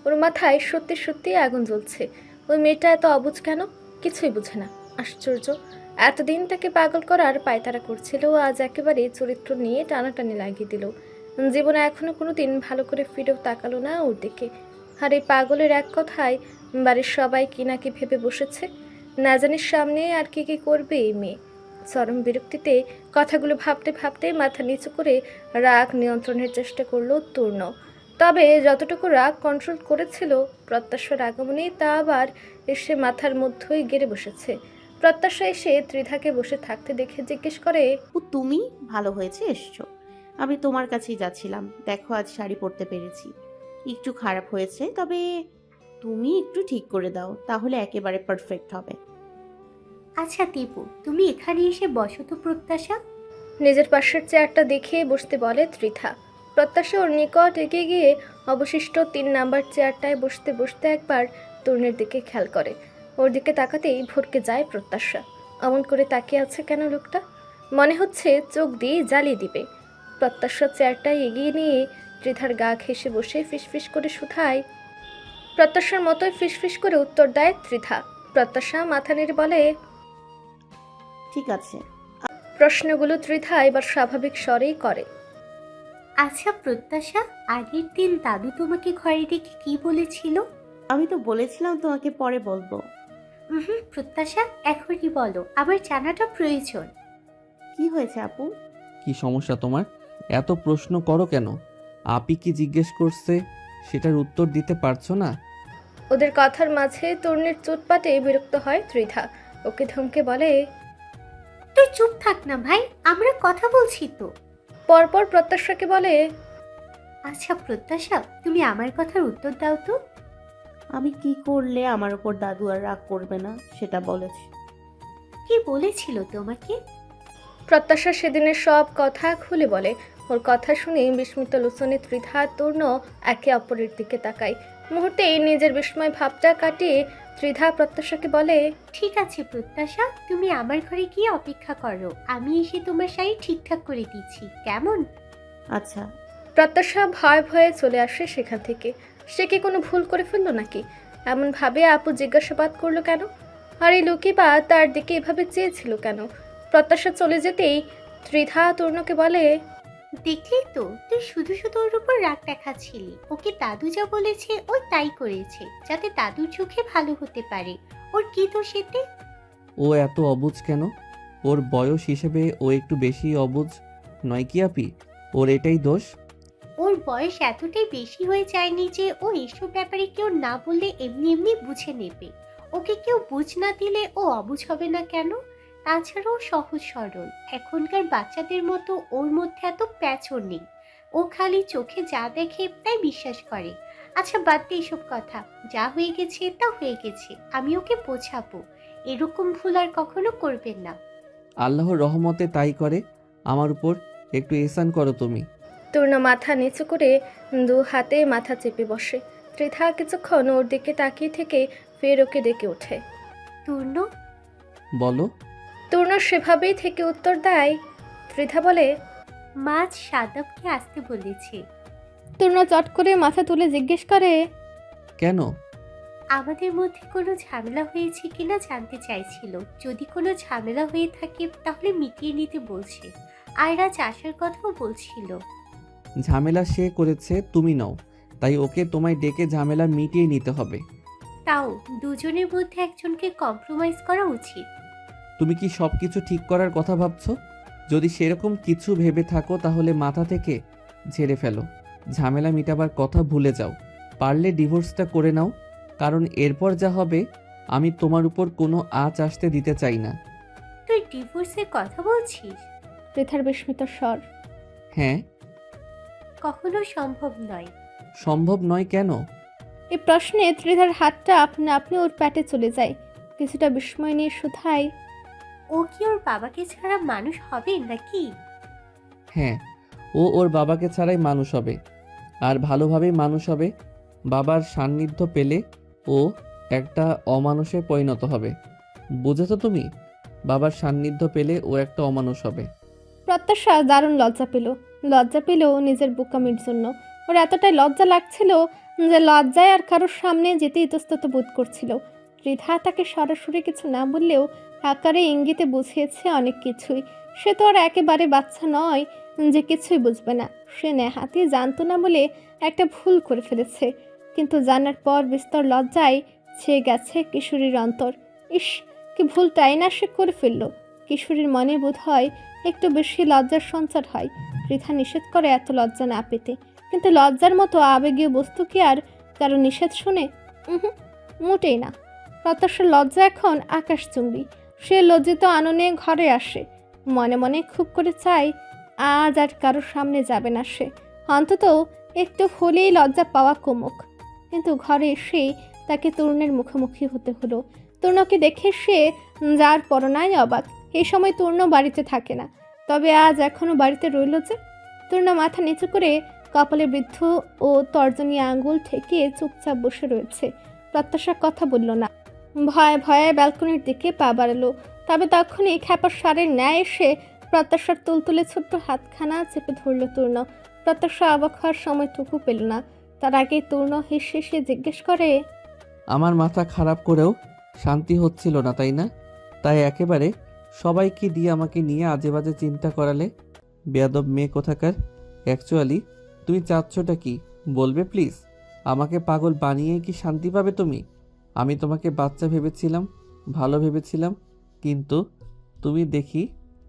ওর মাথায় সত্যি সত্যি আগুন জ্বলছে। ওই মেয়েটা এত অবুঝ কেন? কিছুই বুঝে না। আশ্চর্য, এতদিন তাকে পাগল করার পায়তারা করছিল, আজ একেবারে চরিত্র নিয়ে টানাটানি লাগিয়ে দিল। জীবনে এখনো কোনো দিন ভালো করে ফিরেও তাকালো না ওর দিকে। আর এই পাগলের এক কথায় বাড়ির সবাই কি নাকি ভেবে বসেছে। না জানিস সামনে আর কি কি করবে এই মেয়ে। চরম বিরক্তিতে কথাগুলো ভাবতে ভাবতে মাথা নিচু করে রাগ নিয়ন্ত্রণের চেষ্টা করলো তূর্ণ। তবে যতটুকু রাগ কন্ট্রোল করেছিল প্রত্যাশার আগমনে তা আবার এসে মাথার মধ্যেই গেড়ে বসেছে। প্রত্যাশা এসে ত্রিধাকে বসে থাকতে দেখে জিজ্ঞেস করে,
ও তুমি ভালো হয়েছে এসছো। আমি তোমার কাছেই যাচ্ছিলাম। দেখো আজ শাড়ি পরতে পেরেছি। একটু খারাপ হয়েছে, তবে তুমি একটু ঠিক করে দাও, তাহলে একেবারে পারফেক্ট হবে।
আচ্ছা দীপু, তুমি এখানে এসে বসো তো প্রত্যাশা।
নিজের পাশের চেয়ারটা দেখে বসতে বলে ত্রিধা। প্রত্যাশা ওর নিকট এগিয়ে গিয়ে অবশিষ্ট 3 নাম্বার চেয়ারটায় বসতে বসতে একবার তরুণের দিকে খেয়াল করে। ওর দিকে তাকাতেই ভরকে যায় প্রত্যাশা। অমন করে তাকিয়ে আছে কেন লোকটা? মনে হচ্ছে চোখ দিয়ে জ্বালিয়ে দিবে। প্রত্যাশা চেয়ারটায় এগিয়ে নিয়ে ত্রিধার গা ঘেঁষে বসে ফিসফিস করে শুধায়। প্রত্যাশার মতোই ফিসফিস করে উত্তর দেয় ত্রিধা। প্রত্যাশা মাথা নেড়ে বলে,
ঠিক আছে।
প্রশ্নগুলো ত্রিধা এবার স্বাভাবিক স্বরেই করে।
আচ্ছা প্রত্যাশা, আগের দিন দাদু তোমাকে ঘরে রেখে কি বলেছিল?
আমি তো বলেছিলাম তোমাকে পরে বলবো।
প্রত্যাশা, এখনই বলো, আমার জানাটা প্রয়োজন।
কি হয়েছে আপু?
কি সমস্যা তোমার? এত প্রশ্ন করো কেন? আপি কি জিজ্ঞেস করছে সেটার উত্তর দিতে পারছো না?
ওদের কথার মাঝে তরুণের চোটপাটে বিরক্ত হয় ত্রিধা। ওকে ধমকে বলে,
তুই চুপ থাক না ভাই, আমরা কথা বলছি তো।
পরপর প্রত্যাশাকে বলে,
আচ্ছা প্রত্যাশা, তুমি আমার কথার উত্তর দাও তো।
আমি কি করলে আমার উপর দাদু আর রাগ করবে না সেটা বলেছি।
কি বলেছিল তোমাকে?
প্রত্যাশা সেদিনের সব কথা খুলে বলে। ওর কথা শুনে বিস্মিত লোচনে ত্রিধা তরুণ একে অপরের দিকে তাকায়। মুহূর্তেই নিজের বিস্ময় ভাবটা কাটিয়ে ত্রিধা প্রত্যাশাকে বলে,
ঠিক আছে প্রত্যাশা, তুমি আমার ঘরে গিয়ে অপেক্ষা করো, আমি এসে তোমার শাড়ি ঠিকঠাক করে দিচ্ছি, কেমন?
আচ্ছা।
প্রত্যাশা ভয়ে ভয়ে চলে আসে সেখান থেকে। সে কি কোনো ভুল করে ফেললো নাকি? এমন ভাবে আপু জিজ্ঞাসাবাদ করলো কেন? আর এই লোকই বা তার দিকে এভাবে চেয়েছিল কেন? প্রত্যাশা চলে যেতেই ত্রিধা তরুণকে বলে,
দেখলি তো, তুই শুধু শুধু ওর উপর রাগ দেখাচ্ছিলি। ওকে দাদু যা বলেছে ও তাই করেছে, যাতে দাদুর চোখে ভালো হতে পারে। ওর কি দোষ এতে?
ও এত অবুঝ কেন? ওর বয়স হিসেবে ও একটু বেশি অবুঝ নয় কি আপি? ওর এটাই দোষ?
ওর বয়স এতটাই বেশি হয়ে যায়নি যে ও এসব ব্যাপারে কেউ না বললে এমনি এমনি বুঝে নেবে। ওকে কেউ বুঝ না দিলে ও অবুঝ হবে না কেন? তাছাড়াও সহজ সরল, এখনকার বাচ্চাদের মতো ওর মধ্যে এত প্যাচর নেই। ও খালি চোখে যা দেখে তাই বিশ্বাস করে। আচ্ছা বাদ দে এসব কথা, যা হয়ে গেছে তা হয়ে গেছে, আমি ওকে বোঝাবো। এরকম ভুল আর কখনো করবেন না।
আল্লাহর রহমতে তাই করে। আমার উপর একটু এহসান করো তুমি।
তরুণ মাথা নিচু করে 2 হাতে মাথা চেপে বসে। ত্রিধা কিছুক্ষণ ওর দিকে তাকিয়ে থেকে ফের ওকে ডেকে ওঠে।
তূর্ণ,
বলো।
তরুণ সেভাবেই থেকে উত্তর দেয়। ত্রিধা বলে,
মাছ সাদাবকে আসতে বলেছে।
তরুণ চট করে মাথা তুলে জিজ্ঞেস করে,
কেন?
আমাদের মধ্যে কোনো ঝামেলা হয়েছে কিনা জানতে চাইছিল। যদি কোনো ঝামেলা হয়ে থাকে তাহলে মিটিয়ে নিতে বলছে। আর আজ আসার কথাও বলছিল।
ঝামেলা সে করেছে, তুমি নও। তাই ওকে তোমায় ডেকে ঝামেলা মিটিয়ে নিতে হবে।
তাও দুজনের মধ্যে একজনকে কম্প্রোমাইজ করা উচিত।
তুমি কি সব কিছু ঠিক করার কথা ভাবছো? যদি সেরকম কিছু ভেবে থাকো তাহলে মাথা থেকে ঝেড়ে ফেলো। ঝামেলা মিটাবার কথা ভুলে যাও। পারলে ডিভোর্সটা করে নাও, কারণ এরপর যা হবে আমি তোমার উপর কোনো আঁচ আসতে দিতে চাই না।
তুই ডিভোর্সের কথা বলছিস?
ত্রিধার বিস্মিত স্বর।
হ্যাঁ।
কখনো সম্ভব নয়।
সম্ভব নয় কেন?
এই প্রশ্নে ত্রিধার হাতটা আপনা আপনি ওর প্যাটে চলে যায়। কিছুটা বিস্ময় নিয়ে শুধায়,
ও কি ওর বাবাকে ছাড়া মানুষ হবে নাকি?
হ্যাঁ, ও ওর বাবাকে ছাড়াই মানুষ হবে, আর ভালোভাবেই মানুষ হবে। বাবার সান্নিধ্য পেলে ও একটা অমানুষে পরিণত হবে। বুঝেছো তুমি? বাবার সান্নিধ্য পেলে ও একটা অমানুষ হবে।
প্রত্যাশা দারুণ লজ্জা পেল নিজের বোকামির জন্য। ওর এতটাই লজ্জা লাগছিল যে লজ্জায় আর কারোর সামনে যেতে ইতস্তত বোধ করছিল। ত্রিধা তাকে সরাসরি কিছু না বললেও আকারে ইঙ্গিতে বুঝিয়েছে অনেক কিছুই। সে তো আর একেবারে বাচ্চা নয় যে কিছুই বুঝবে না। সে নেহাতি জানতো না বলে একটা ভুল করে ফেলেছে, কিন্তু জানার পর বিস্তর লজ্জায় ছেয়ে গেছে কিশোরীর অন্তর। ইস, কি ভুলটাই না সে করে ফেললো। কিশোরীর মনে বোধ হয় একটু বেশি লজ্জার সঞ্চার হয়। ত্রিধা নিষেধ করে এত লজ্জা না পেতে, কিন্তু লজ্জার মতো আবেগীয় বস্তু কি আর কারো নিষেধ শুনে? মোটেই না। প্রত্যাশার লজ্জা এখন আকাশচুম্বী। সে লজ্জিত আননে ঘরে আসে, মনে মনে খুব করে চায় আজ আর কারোর সামনে যাবে না সে, অন্তত একটু হলেই লজ্জা পাওয়া কমুক। কিন্তু ঘরে এসে তাকে তরুণের মুখোমুখি হতে হলো। তরুণকে দেখে সে যার পরনায় অবাক। এই সময় তরুণ বাড়িতে থাকে না, তবে আজ এখনো বাড়িতে রইল যে। তরুণ মাথা নিচু করে কপালে বৃদ্ধ ও তর্জনী আঙ্গুল ঠেকিয়ে চুপচাপ বসে রয়েছে। প্রত্যাশা কথা বলল না, ভয়ে ভয়ে ব্যালকনির দিকে পা বাড়ালো। তবে তখনই খ্যাপার সারের ন্যায় এসে প্রত্যাশার তুলতুলে ছোট্ট হাতখানা চেপে ধরল তরুণ। প্রত্যাশা অবাক হওয়ার সময়টুকু পেল না। তার আগে তরুণ হেসে সে জিজ্ঞেস করে,
আমার মাথা খারাপ করেও শান্তি হচ্ছিল না, তাই না? তাই একেবারে সবাইকে দিয়ে আমাকে নিয়ে আজে বাজে চিন্তা করালে। বেয়াদব মেয়ে কোথাকার। অ্যাকচুয়ালি তুমি চাচ্ছটা কি বলবে প্লিজ? আমাকে পাগল বানিয়ে কি শান্তি পাবে তুমি? আমি তোমাকে বাচ্চা ভেবেছিলাম, ভালো ভেবেছিলাম, কিন্তু তুমি দেখি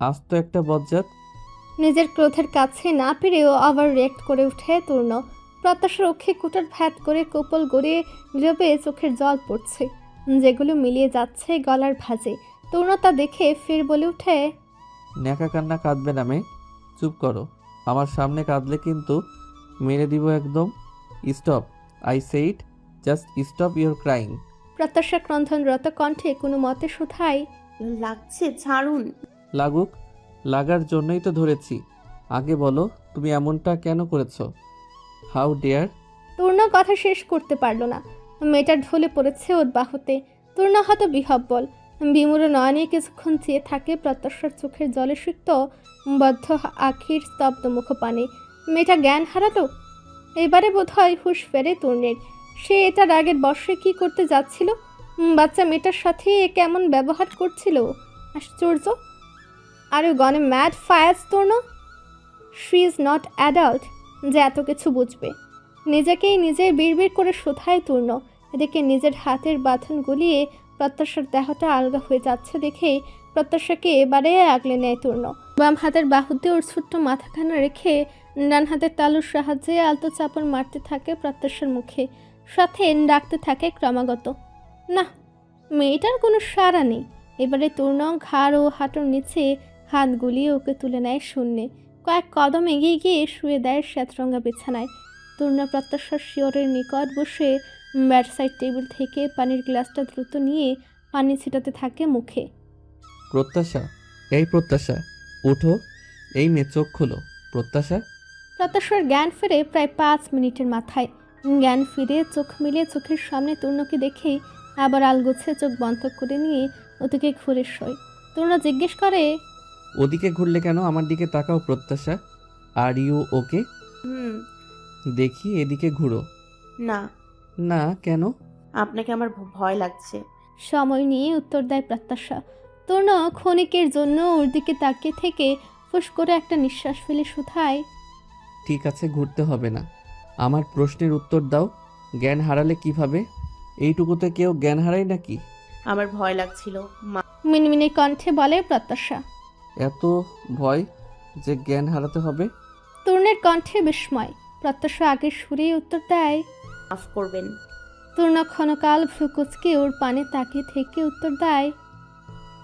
আজ তো একটা বজ্জাত।
নিজের ক্রোধের কাছে না পেরেও আবার রিয়েক্ট করে উঠে তরুণ। প্রত্যাশার অক্ষে কুটার ভ্যাট করে কপাল গড়িয়ে নীরবে চোখের জল পড়ছে, যেগুলো মিলিয়ে যাচ্ছে গলার ভাঁজে। তরুণ তা দেখে ফের বলে উঠে,
ন্যাকা কান্না কাঁদবে না মেয়ে, চুপ করো। আমার সামনে কাঁদলে কিন্তু মেরে দিব একদম। Stop, I said, just stop your crying.
প্রত্যাশা ক্রন্ধনরত কণ্ঠে কোনো মতে শুধায়,
লাগছে, ছাড়ুন।
লাগুক, লাগার জন্যই তো ধরেছি। আগে বলো তুমি এমনটা কেন করেছো? How dare.
তরুণ কথা শেষ করতে পারল না। মেয়েটার ঢলে পড়েছে ওর বাহুতে। তরুণ হয়তো বিহব্বল, বিমূঢ় নয়নে কিছুক্ষণ চেয়ে থাকে প্রত্যাশার চোখের জলে সিক্ত বদ্ধ আখির স্তব্ধ মুখপানে। মেয়েটা জ্ঞান হারালো। এবারে বোধহয় হুঁশ ফেরে তরুণের। সে এটার আগের বর্ষে কি করতে যাচ্ছিল? বাচ্চা মেয়েটার সাথে এ কেমন ব্যবহার করছিল? আশ্চর্য। আর ইউ গনে mad fires Tarun? She is not adult যে এত কিছু বুঝবে। নিজেকেই নিজে বিড়বিড় করে শোধায় তরুণ। এদিকে নিজের হাতের বাঁধন গলিয়ে প্রত্যাশার দেহটা আলগা হয়ে যাচ্ছে দেখে প্রত্যাশাকে এবারে আগলে নেয় তরুণ। বাম হাতের বাহুতে ওর ছোট্ট মাথাখানা রেখে ডান হাতের তালুর সাহায্যে আলতো চাপড় মারতে থাকে প্রত্যাশার মুখে, সাথে ডাকতে থাকে ক্রমাগত। না, মেয়েটার কোনো সাড়া নেই। এবারে তরুণ ঘাড় ও হাঁটুর নিচে হাত গুলিয়ে ওকে তুলে নেয় শূন্যে। কয়েক কদম এগিয়ে গিয়ে শুয়ে দেয় শ্বেতরঙা বিছানায়। তরুণ প্রত্যাশার শিয়রের নিকট বসে ব্যাডসাইড টেবিল থেকে পানির গ্লাসটা দ্রুত নিয়ে পানি ছিটাতে থাকে মুখে।
প্রত্যাশা, এই প্রত্যাশা, ওঠো। এই মেয়ে চোখ খোলো। প্রত্যাশা।
প্রত্যাশার জ্ঞান ফিরে প্রায় 5 মিনিটের মাথায়। জ্ঞান ফিরে চোখ মিলিয়ে চোখের সামনে তরুণকে দেখেই আবার আলগোছে চোখ বন্ধ করে নিয়ে ওদিকে ঘুরে শোয়। তরুণ জিজ্ঞেস করে,
ওদিকে ঘুরলে কেন? আমার দিকে তাকাও প্রত্যাশা। Are you okay? দেখি এদিকে ঘুরো।
না।
না কেন?
আপনাকে আমার ভয় লাগছে।
সময় নিয়ে উত্তর দেয় প্রত্যাশা। তরুণ ক্ষণিকের জন্য ওর দিকে তাকিয়ে থেকে ফুস করে একটা নিঃশ্বাস ফেলে শুধায়,
ঠিক আছে, ঘুরতে হবে না। আমার প্রশ্নের উত্তর দাও। জ্ঞান হারালে কিভাবে? এইটুকুতে কেউ জ্ঞান হারায় নাকি?
আমার ভয় লাগছিল।
মিনমিনে কণ্ঠে বলে প্রত্যাশা।
এত ভয় যে জ্ঞান হারাতে হবে?
তরুণের কণ্ঠে বিস্ময়। প্রত্যাশা আগের সুরেই উত্তর দেয়,
মাফ করবেন।
তরুণ ক্ষণকাল ভ্রুকুচকে ওর পানে তাকিয়ে থেকে উত্তর দেয়,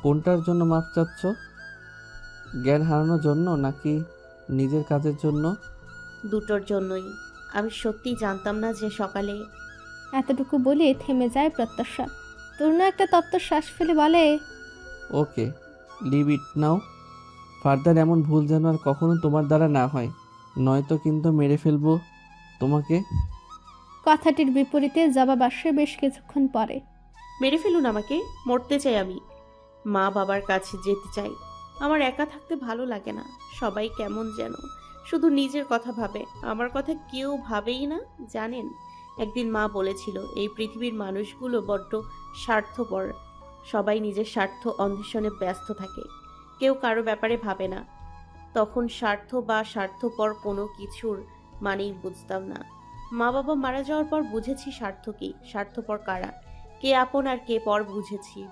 কোনটার জন্য মাপ চাচ্ছ? জ্ঞান হারানোর জন্য নাকি নিজের কাজের জন্য?
দুটোর জন্যই। আমি সত্যি জানতাম না যে সকালে।
এতটুকু বলে থেমে যায় প্রত্যাশা। তরুণ একটা তপ্ত শ্বাস ফেলে বলে,
ওকে, লিভ ইট নাও। ফার্দার এমন ভুল যেন আর কখনো তোমার দ্বারা না হয়, নয়তো কিন্তু মেরে ফেলবো তোমাকে।
কথাটির বিপরীতে জবাব আসে বেশ কিছুক্ষণ পরে।
মেরে ফেলুন আমাকে, মরতে চাই আমি। মা বাবার কাছে যেতে চাই। আমার একা থাকতে ভালো লাগে না। সবাই কেমন যেন শুধু নিজের কথা ভাবে, আমার কথা কেউ ভাবেই না। জানেন, একদিন মা বলেছিল এই পৃথিবীর মানুষগুলো বড্ড স্বার্থপর। সবাই নিজের স্বার্থ অন্বেষণে ব্যস্ত থাকে, কেউ কারো ব্যাপারে ভাবে না। তখন স্বার্থ বা স্বার্থপর কোনো কিছুর মানেই বুঝতাম না। মা বাবা মারা যাওয়ার পর বুঝেছি স্বার্থ কি, স্বার্থপর কারা, কে আপন আর কে পর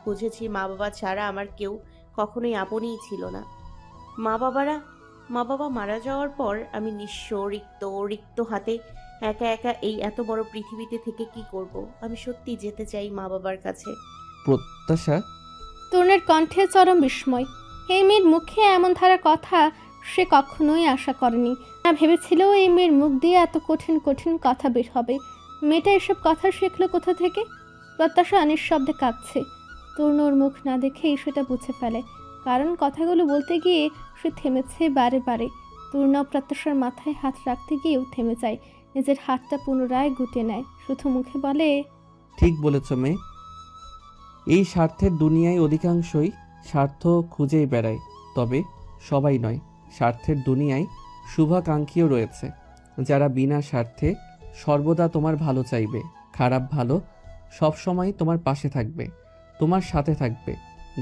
বুঝেছি মা বাবা ছাড়া আমার কেউ কখনোই আপনই ছিল না। মা বাবা মারা যাওয়ার পর আমি নিঃস্ব, রিক্ত হাতে একা একা এই এত বড় পৃথিবীতে থেকে কি করব। আমি সত্যি যেতে চাই মা বাবার কাছে।
প্রত্যাশা,
তরুণের কণ্ঠে চরম বিস্ময়। এই মেয়ের মুখে এমন ধারা কথা সে কখনোই আশা করেনি। না ভেবেছিল এই মেয়ের মুখ দিয়ে এত কঠিন কঠিন কথা বের হবে। মেয়েটা এসব কথা শিখলো কোথা থেকে? প্রত্যাশা নিঃশব্দে কাঁদছে। তরুণ ওর মুখ না দেখেই সেটা বুঝে ফেলে, কারণ কথাগুলো বলতে গিয়ে সে থেমেছে বারে বারে। তরুণ প্রত্যাশার মাথায় হাত রাখতে গিয়েও থেমে যায়, নিজের হাতটা পুনরায় গুটে নেয়, শুধু মুখে বলে,
ঠিক বলেছ মেয়ে। এই স্বার্থের দুনিয়ায় অধিকাংশই স্বার্থ খুঁজেই বেড়ায়, তবে সবাই নয়। স্বার্থের দুনিয়ায় শুভাকাঙ্ক্ষীও রয়েছে, যারা বিনা স্বার্থে সর্বদা তোমার ভালো চাইবে, খারাপ ভালো সবসময় তোমার পাশে থাকবে, তোমার সাথে থাকবে।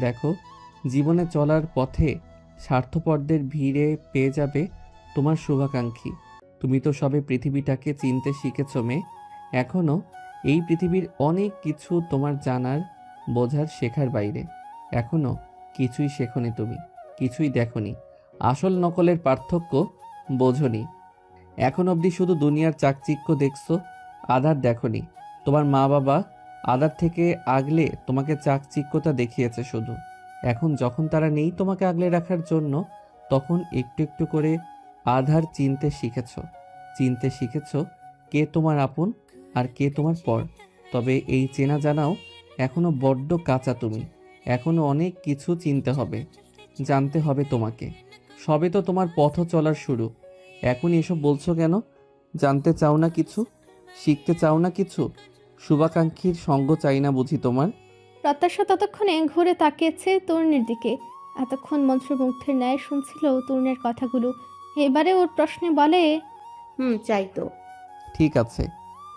দেখো, জীবনে চলার পথে স্বার্থপরদের ভিড়ে পেয়ে যাবে তোমার শুভাকাঙ্ক্ষী। তুমি তো সবে পৃথিবীটাকে চিনতে শিখেছ মেয়ে, এখনও এই পৃথিবীর অনেক কিছু তোমার জানার, বোঝার, শেখার বাইরে। এখনও কিছুই শেখনি তুমি, কিছুই দেখনি। আসল নকলের পার্থক্য বোঝনি। এখন অবধি শুধু দুনিয়ার চাকচিক্য দেখছো, আধার দেখনি। তোমার মা বাবা আধার থেকে আগলে তোমাকে চাকচিক্যতা দেখিয়েছে শুধু। এখন যখন তারা নেই তোমাকে আগলে রাখার জন্য, তখন একটু একটু করে আধার চিনতে শিখেছ কে তোমার আপন আর কে তোমার পর। তবে এই চেনা জানাও এখনো বড্ড কাঁচা তুমি, এখনো অনেক কিছু চিনতে হবে, জানতে হবে তোমাকে। সবে তো তোমার পথ চলার শুরু, এখন এসব বলছো কেন? জানতে চাও না কিছু? শিখতে চাও না কিছু? শুভাকাঙ্ক্ষীর সঙ্গ চাই না বুঝি তোমার?
প্রত্যাশা ততক্ষণে ঘুরে তাকিয়েছে তরুণের দিকে। এতক্ষণ মন্ত্রমুগ্ধের ন্যায় শুনছিল তরুণের কথাগুলো। এবারে ওর প্রশ্নে বলে,
চাই তো।
ঠিক আছে,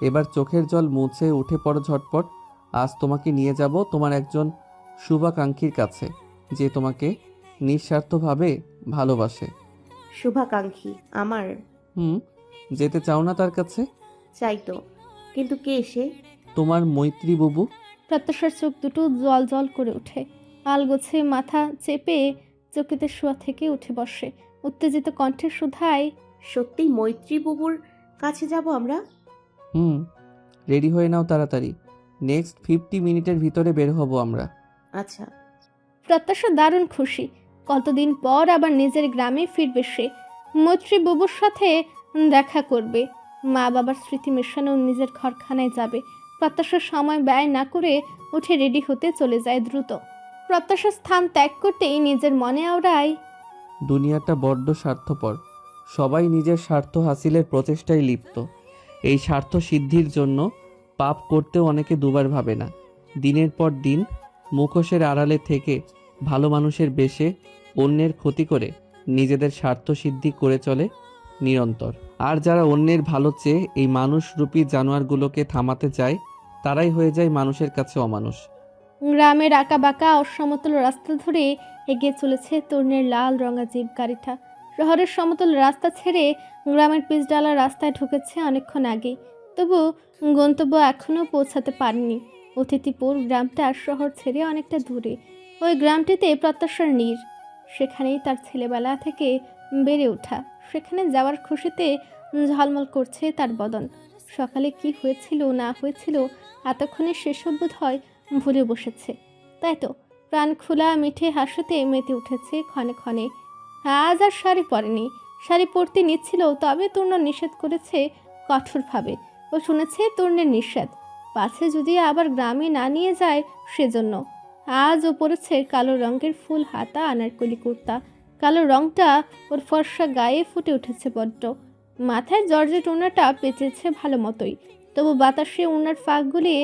এবার চোখের জল মুছে উঠে পড়ো ঝটপট। আজ তোমাকে নিয়ে যাব তোমার একজন শুভাকাঙ্ক্ষীর কাছে, যে তোমাকে নিঃস্বার্থভাবে ভালোবাসে।
শুভাকাঙ্ক্ষী আমার?
যেতে চাও না তার কাছে?
চাই তো, কিন্তু কে সে?
তোমার মৈত্রী বুবু।
প্রত্যাশার চোখ দুটো জল জল করে ওঠে। আলগোছে মাথা চেপে চকিতে শোয়া থেকে উঠে বসে, উত্তেজিত কণ্ঠে শুধায়,
সত্যি মৈত্রী বুবুর কাছে যাব আমরা?
রেডি হয়ে নাও তাড়াতাড়ি, নেক্সট 50 মিনিটের ভিতরে বের হব আমরা।
আচ্ছা।
প্রত্যাশা দারুণ খুশি। কতদিন পর আবার নিজের গ্রামে ফিরবে সে, মৈত্রী বুবুর সাথে দেখা করবে, মা বাবার স্মৃতি মেশানো নিজের ঘরখানায় যাবে। প্রত্যাশার সময় ব্যয় না করে উঠে রেডি হতে চলে যায় দ্রুত। প্রত্যাশার স্থান ত্যাগ করতেই নিজের মনে আওড়ায়,
দুনিয়াটা বড্ড স্বার্থপর, সবাই নিজের স্বার্থ হাসিলের প্রচেষ্টায় লিপ্ত। এই স্বার্থ সিদ্ধির জন্য পাপ করতেও অনেকে দুবার ভাবে না। দিনের পর দিন মুখোশের আড়ালে থেকে ভালো মানুষের বেশে অন্যের ক্ষতি করে নিজেদের স্বার্থ সিদ্ধি করে চলে নিরন্তর। আর যারা অন্যের ভালো চেয়ে এই মানুষরূপী জানোয়ারগুলোকে থামাতে চায়, তারাই হয়ে যায় মানুষের কাছে অমানুষ।
গ্রামের আঁকা বাঁকা অসমতল রাস্তা ধরে এগিয়ে চলেছে তরুণের লাল রঙা জিপ গাড়িটা। শহরের সমতল রাস্তা ছেড়ে গ্রামের পিচডালা রাস্তায় ঢুকেছে অনেকক্ষণ আগেই, তবু গন্তব্য এখনও পৌঁছাতে পারেনি। অতিথিপুর গ্রামটা শহর ছেড়ে অনেকটা দূরে। ওই গ্রামটিতে প্রত্যাশার নীড়, সেখানেই তার ছেলেবেলা থেকে বেড়ে ওঠা। সেখানে যাওয়ার খুশিতে ঝলমল করছে তার বদন। সকালে কি হয়েছিল না হয়েছিল এতক্ষণে সেসব বোধ হয় ভুলে বসেছে। তাই তো প্রাণ খোলা মিঠে হাসিতে মেতে উঠেছে ক্ষণে ক্ষণে। আজ আর শাড়ি পরেনি, শাড়ি পরতে নিচ্ছিল, তবে তরুণ নিষেধ করেছে কঠোরভাবে। ও শুনেছে তরুণের নিষেধ, পাছে যদি আবার গ্রামে না নিয়ে যায় সেজন্য। আজ ও পরেছে কালো রঙের ফুল হাতা আনারকলি কুর্তা। কালো রঙটা ওর ফর্সা গায়ে ফুটে উঠেছে বড্ড। মাথায় জর্জেট ওড়নাটা পেঁচেছে ভালো মতোই, তবু বাতাসে ওড়নার ফাঁক গলিয়ে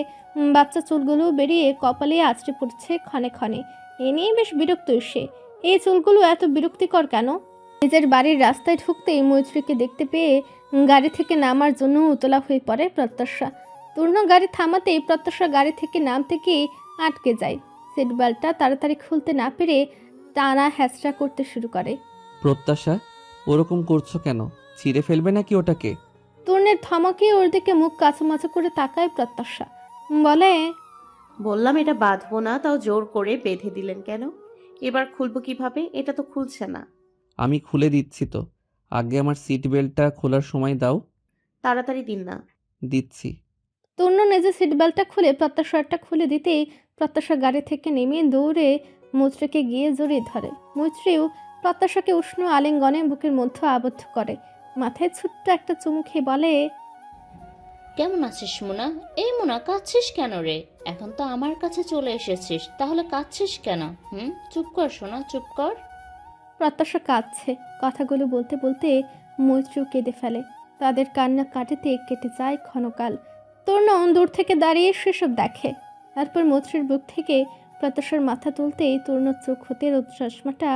বাচ্চা চুলগুলো বেরিয়ে কপালে আছড়ে পড়ছে ক্ষণে ক্ষণে। এ নিয়ে বেশ বিরক্ত সে। এই চুলগুলো এত বিরক্তিকর কেন? নিজের বাড়ির রাস্তায় ঢুকতেই মৈত্রীকে দেখতে পেয়ে গাড়ি থেকে নামার জন্য উতলা হয়ে পড়ে প্রত্যাশা। তরুণ গাড়ি থামাতেই প্রত্যাশা গাড়ি থেকে নামতে গিয়ে আটকে যায়। সিট বেল্টটা তাড়াতাড়ি খুলতে না পেরে টানা হ্যাচড়া করতে শুরু করে।
প্রত্যাশা, ওরকম করছো কেন? ছিঁড়ে ফেলবে নাকি ওটাকে?
তরুণের ধমকে ওর দিকে মুখ কাছামাছা করে তাকায় প্রত্যাশা, বলে,
বললাম এটা বাঁধবো না, তাও জোর করে বেঁধে দিলেন কেন? এবার খুলবো কিভাবে? এটা তো খুলছে না।
আমি খুলে দিচ্ছি তো, আগে আমার সিট বেল্টটা খোলার সময় দাও।
তাড়াতাড়ি দিন না।
দিচ্ছি।
তরুণ নিজের সিট বেল্টটা খুলে প্রত্যাশারটা খুলে দিতেই প্রত্যাশা গাড়ি থেকে নেমে দৌড়ে মৈত্রীকে গিয়ে জড়িয়ে ধরে। মৈত্রীও প্রত্যাশাকে উষ্ণ আলিঙ্গনে বুকের মধ্যে আবদ্ধ করে। মাথায় ছোট্ট একটা চুমু খেয়ে বলে,
কেমন আছিস মোনা? এই মোনা, কাঁদছিস কেন রে? এখন তো আমার কাছে চলে এসেছিস, তাহলে কাঁদছিস কেন? চুপ কর সোনা, চুপ কর।
প্রত্যাশা কাঁদছে। কথাগুলো বলতে বলতে মৈত্রীও কেঁদে ফেলে। তাদের কান্না কাটিতে কেটে যায় ক্ষণকাল। তরুণ দূর থেকে দাঁড়িয়ে সেসব দেখে। তারপর মৈত্রীর বুক থেকে প্রত্যাশার মাথা তুলতেই তরুণ চোখ হতে রোদ চশমাটা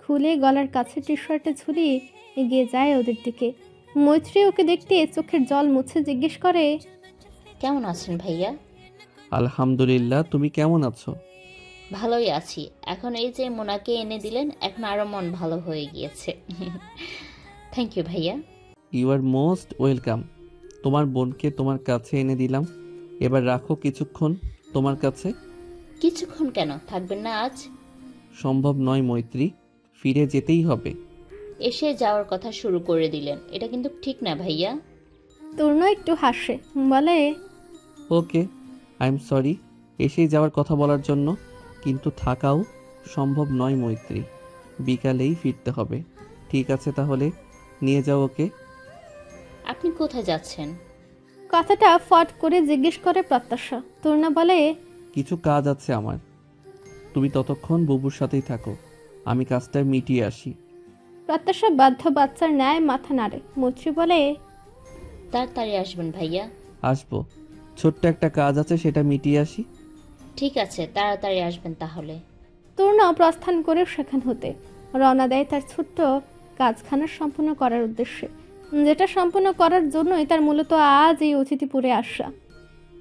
খুলে গলার কাছে টি শার্টে ঝুলিয়ে এগিয়ে যায় ওদের দিকে। মৈত্রী ওকে দেখতে চোখের জল মুছে জিজ্ঞেস করে,
কেমন আছেন ভাইয়া?
আলহামদুলিল্লাহ, তুমি কেমন আছো?
ভালোই আছি। এখন এই যে মোনাকে এনে দিলেন, এখন আরো মন ভালো হয়ে গিয়েছে। থ্যাংক ইউ ভাইয়া।
You are most welcome. তোমার বোনকে তোমার কাছে এনে দিলাম, এবার রাখো কিছুক্ষণ তোমার কাছে।
কিছুক্ষণ কেন, থাকবেন না আজ?
সম্ভব নয় মৈত্রী, ফিরে যেতেই হবে।
এসে যাওয়ার কথা শুরু করে দিলেন, এটা কিন্তু ঠিক না ভাইয়া।
তরুণ একটু হাসে, বলে,
ওকে, আই এম সরি এসেই যাওয়ার কথা বলার জন্য, কিন্তু থাকাও সম্ভব নয় মৈত্রী, বিকালেই ফিরতে হবে। ঠিক আছে তাহলে, নিয়ে যাও ওকে।
আপনি কোথায় যাচ্ছেন?
কথাটা ফট করে জিজ্ঞেস করে প্রত্যাশা। তরুণা বলে,
কিছু কাজ আছে আমার, তুমি ততক্ষণ বুবুর সাথেই থাকো, আমি কাজটা মিটিয়ে আসি।
প্রত্যাশা বাধ্য বাচ্চার ন্যায় মাথা নাড়ে। মৈত্রী বলে,
তাড়াতাড়ি আসবেন ভাইয়া।
আসবো, ছোট্ট একটা কাজ আছে, সেটা মিটিয়ে আসি।
ঠিক আছে, তাড়াতাড়ি আসবেন তাহলে।
তরুণ প্রস্থান করে সেখান হতে রওনা দেয় তার ছোট্ট কাজখানা সম্পূর্ণ করার উদ্দেশ্যে, যেটা সম্পূর্ণ করার জন্যই তার মূলত আজ এই অতিথিপুরে আসা।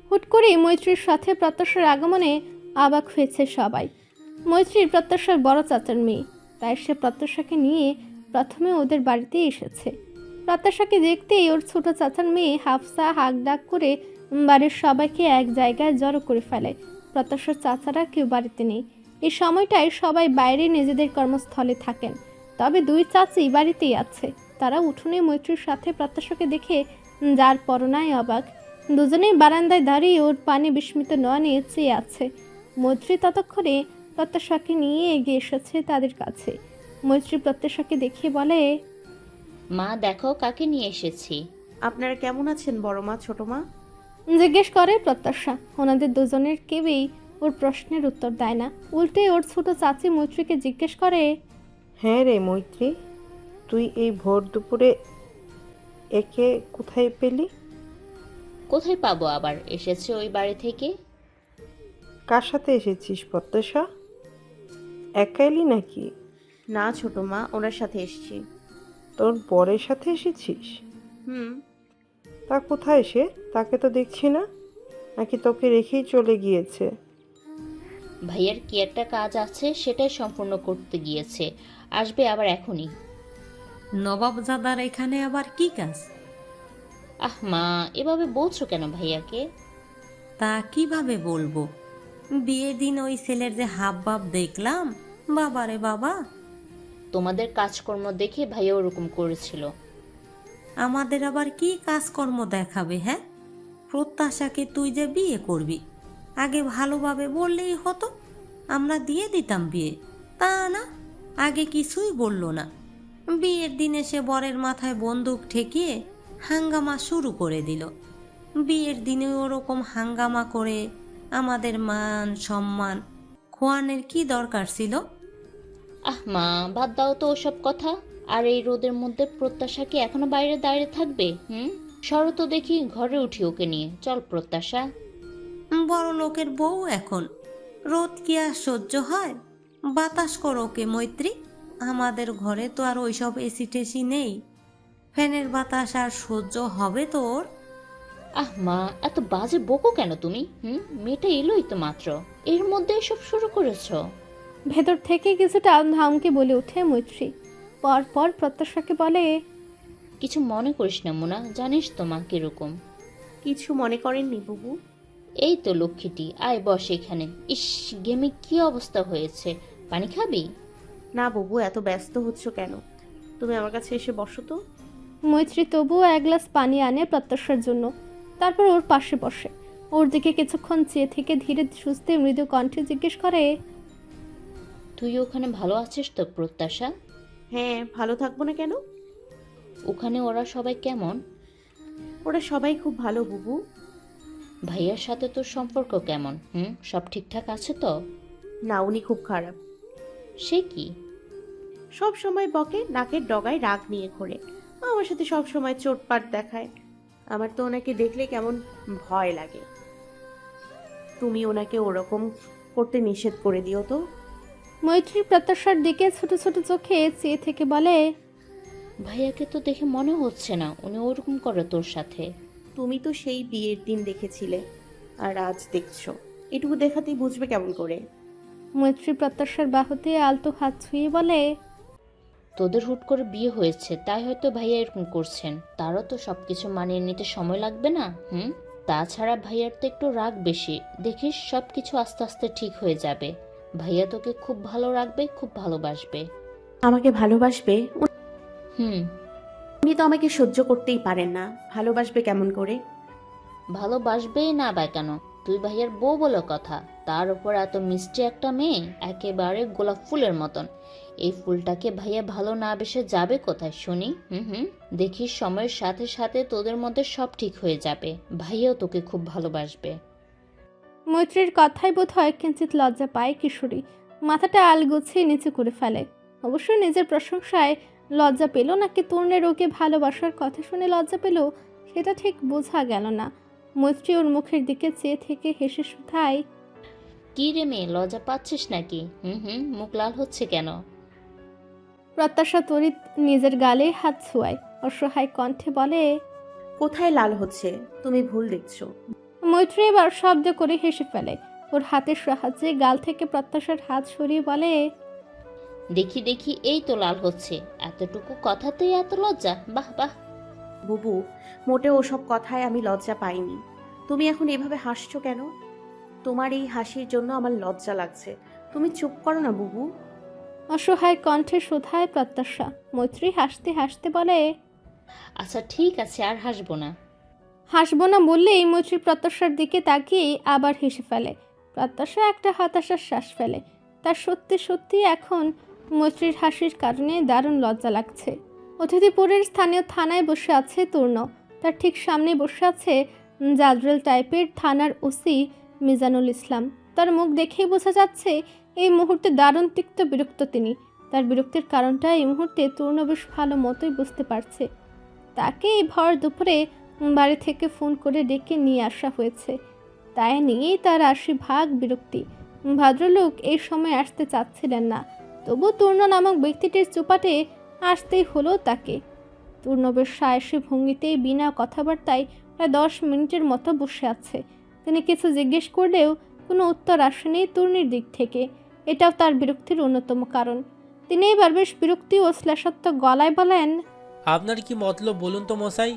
হুট করে মৈত্রীর সাথে প্রত্যাশার আগমনে অবাক হয়েছে সবাই। মৈত্রীর প্রত্যাশার বড় চাচার মেয়ে, তাই সে প্রত্যাশাকে নিয়ে প্রথমে ওদের বাড়িতে এসেছে। প্রত্যাশাকে দেখতেই ওর ছোট চাচার মেয়ে হাফসা হাঁক ডাক করে বাড়ির সবাইকে এক জায়গায় জড়ো করে ফেলে। প্রত্যাশার চাচারা কেউ বাড়িতে নেই। এই সময়টায় সবাই বাইরে নিজেদের কর্মস্থলে থাকেন, তবে দুই চাচি বাড়িতেই আছে। তারা উঠোনে মৈত্রীর সাথে প্রত্যাশাকে দেখে যার পরনায় অবাক। দুজনেই বারান্দায় দাঁড়িয়ে ওর পানে বিস্মিত নয়নে চেয়ে আছে। মৈত্রী ততক্ষণে প্রত্যাশাকে নিয়ে এগিয়ে এসেছে তাদের কাছে। মৈত্রী প্রত্যাশাকে দেখিয়ে বলে,
মা দেখো কাকে নিয়ে এসেছি।
আপনারা কেমন আছেন বড় মা, ছোট মা?
জিজ্ঞেস করে প্রত্যাশা। ওনাদের দুজনের কেউই ওর প্রশ্নের উত্তর দেয় না। উল্টে ওর ছোট চাচি মৈত্রীকে জিজ্ঞেস করে,
হ্যাঁ রে মৈত্রী, তুই এই ভোর দুপুরে একে কোথায় পেলি?
কোথায় পাবো আবার, এসেছে ওই বাড়ি থেকে।
কার সাথে এসেছিস প্রত্যাশা? একা এলি নাকি?
না ছোট মা, ওনার সাথে এসেছি।
তোর বরের সাথে এসেছিস?
হুম।
তা কোথায় সে? তাকে তো দেখছি না, নাকি তোকে রেখেই চলে গিয়েছে?
ভাইয়ার কি একটা কাজ আছে, সেটাই সম্পূর্ণ করতে গিয়েছে, আসবে আবার এখনই।
নবাবজাদার এখানে আবার কি কাজ?
আহ মা, এভাবে বলছো কেন ভাইয়াকে?
তা কিভাবে বলবো? বিয়ের দিন ওই ছেলের যে হাব ভাব দেখলাম, বাবারে বাবা।
তোমাদের কাজকর্ম দেখে ভাইয়া ওরকম করেছিল।
আমাদের আবার কি কাজকর্ম দেখাবে? হ্যাঁ, প্রত্যাশাকে তুই যে বিয়ে করবি, আগে ভালোভাবে বললেই হতো, আমরা দিয়ে দিতাম বিয়ে। তা না, আগে কিছুই বললো না। বিয়ের দিনে সে বরের মাথায় বন্দুক ঠেকিয়ে হাঙ্গামা শুরু করে দিল। বিয়ের দিনে ওরকম হাঙ্গামা করে আমাদের মান সম্মান খোয়ানের কি দরকার ছিল?
আহ মা, বাদ দাও তো ওসব কথা। আর এই রোদের মধ্যে প্রত্যাশা কি এখনো বাইরে দাঁড়িয়ে থাকবে? সরো তো দেখি, ঘরে উঠি ওকে নিয়ে। চল প্রত্যাশা।
বড় লোকের বউ এখন, রোদ কি আর সহ্য হয়? বাতাস করো ওকে মৈত্রী, আমাদের ঘরে তো আর ওইসব এসি টেসি নেই, ফ্যানের বাতাস আর সহ্য হবে তোর?
আহ মা, এত বাজে বকো কেন তুমি? মেয়েটা এলোই তো মাত্র, এর মধ্যে এসব শুরু করেছো?
ভেতর থেকে কিছুটা ধমকে বলে ওঠে মৈত্রী। পরপর প্রত্যাশাকে বলে,
কিছু মনে করিস না মোনা, জানিস তো মা কিরকম।
কিছু মনে করেননি বুবু?
এই তো লক্ষ্মীটি, আয় বস এখানে। ইস, গেমে কি অবস্থা হয়েছে, পানি খাবি?
না বুবু, এত ব্যস্ত হচ্ছ কেন? তুমি আমার কাছে এসে বসো তো।
মৈত্রী তবুও এক গ্লাস পানি আনে প্রত্যাশার জন্য, তারপর ওর পাশে বসে। ওর দিকে কিছুক্ষণ চেয়ে থেকে ধীরে সুস্থে মৃদু কণ্ঠে জিজ্ঞেস করে,
তুই ওখানে ভালো আছিস তো প্রত্যাশা?
হ্যাঁ, ভালো থাকবো না কেন?
ওখানে ওরা সবাই কেমন?
ওরা সবাই খুব ভালো বুবু।
ভাইয়ার সাথে তোর সম্পর্ক কেমন? সব ঠিকঠাক আছে তো?
না, উনি খুব খারাপ।
সে কি?
সব সময় বকে, নাকের ডগায় রাগ নিয়ে ঘোরে, আমার সাথে সব সময় চোটপাট দেখায়। আমার তো ওনাকে দেখলে কেমন ভয় লাগে। তুমি ওনাকে ওরকম করতে নিষেধ করে দিও তো।
মৈত্রী প্রত্যাশার দিকে ছোট ছোট চোখে চেয়ে থেকে বলে,
ভাইয়াকে তো দেখে মনে হচ্ছে না উনি ওরকম করে তোর সাথে।
তুমি তো সেই বিয়ের দিন দেখেছিলে, আর আজ দেখছো, এটুকু দেখাতেই বুঝবে কেমন করে।
মৈত্রী প্রত্যাশার বাহুতে আলতো হাত ছুঁয়ে বলে,
তোদের হুট করে বিয়ে হয়েছে তাই হয়তো ভাইয়া এরকম করছেন, তারও তো সবকিছু মানিয়ে নিতে সময় লাগবে না? তাছাড়া ভাইয়ার তো একটু রাগ বেশি, দেখিস সবকিছু আস্তে আস্তে ঠিক হয়ে যাবে। ভাইয়া তোকে খুব ভালো রাখবে, খুব ভালোবাসবে।
আমাকে ভালোবাসবে?
হুম।
উনি তো আমাকে সহ্য করতেই পারেন না, ভালোবাসবে কেমন করে?
ভালোবাসবেই না বা কেন? তুই ভাইয়ার বউ বলে কথা, তার উপর এত মিষ্টি একটা মেয়ে, একেবারে গোলাপ ফুলের মতন। এই ফুলটাকে ভাইয়া ভালো না বেসে যাবে কোথায় শুনি? দেখিস সময়ের সাথে সাথে তোদের মধ্যে সব ঠিক হয়ে যাবে, ভাইয়াও তোকে খুব ভালোবাসবে।
মৈত্রীর কথাই বোধ হয় কিঞ্চিত লজ্জা পায় কিশোরী, মাথাটা আলগুছিয়ে নিচু করে ফেলে। অবশ্য নিজের প্রশংসায় লজ্জা পেল নাকি তরুণের ওকে ভালোবাসার কথা শুনে লজ্জা পেল সেটা ঠিক বোঝা গেল না। মৈত্রী ওর মুখের দিকে চেয়ে থেকে হেসে শুধায়,
কি রে মেয়ে, লজ্জা পাচ্ছিস নাকি? মুখ লাল হচ্ছে কেন?
প্রত্যাশা তড়িৎ নিজের গালে হাত ছোঁয়ায়, অসহায় কণ্ঠে বলে,
কোথায় লাল হচ্ছে? তুমি ভুল দেখছো।
মৈত্রী এবার শব্দ করে হেসে ফেলে। ওর হাতের সাহায্যে গাল থেকে প্রত্যাশার হাত সরিয়ে বলে,
দেখি দেখি, এই তো লাল হচ্ছে, এতটুকু কথাতেই এত লজ্জা? বাহ বাহ।
বুবু, মোটেও ওসব কথায় আমি লজ্জা পাইনি। তুমি এখন এভাবে হাসছো কেন? তোমার এই হাসির জন্য আমার লজ্জা লাগছে। তুমি চুপ করো না বুবু।
অসহায় কণ্ঠে শোধায় প্রত্যাশা। মৈত্রী হাসতে হাসতে বলে,
আচ্ছা ঠিক আছে, আর হাসবো না।
হাসবো না বললেই মৈত্রী প্রত্যাশার দিকে তাকিয়ে আবার হেসে ফেলে। প্রত্যাশা একটা হতাশার শ্বাস ফেলে। তার সত্যি সত্যি এখন মৈত্রীর হাসির কারণে দারুণ লজ্জা লাগছে। অতিথিপুরের স্থানীয় থানায় বসে আছে তূর্ণ। তার ঠিক সামনে বসে আছে জাজরেল টাইপের থানার ওসি মিজানুল ইসলাম। তার মুখ দেখেই বোঝা যাচ্ছে এই মুহূর্তে দারুণ তিক্ত বিরক্ত তিনি। তার বিরক্তির কারণটা এই মুহূর্তে তূর্ণ বেশ ভালো মতোই বুঝতে পারছে। তাকে এই ভর দুপুরে বাড়ি থেকে ফোন করে ডেকে নিয়ে আসা হয়েছে, তাই নিয়েই তার ৮০% বিরক্তি। ভদ্রলোক এই সময় আসতে চাচ্ছিলেন না, তবু তূর্ণ নামক ব্যক্তিটির চুপাটে আসতেই হলো তাকে। তূর্ণ বেশ সায়সী ভঙ্গিতেই বিনা কথাবার্তায় প্রায় ১০ মিনিটের মতো বসে আছে। তিনি কিছু জিজ্ঞেস করলেও কোনো উত্তর আসেনি তূর্ণীর দিক থেকে। এটাও তার বিরক্তির অন্যতম কারণ। তিনি এবার বেশ বিরক্তি ও শ্লেষাত্মক গলায় বলেন,
আপনার কি মতলব বলুন তো মশাই?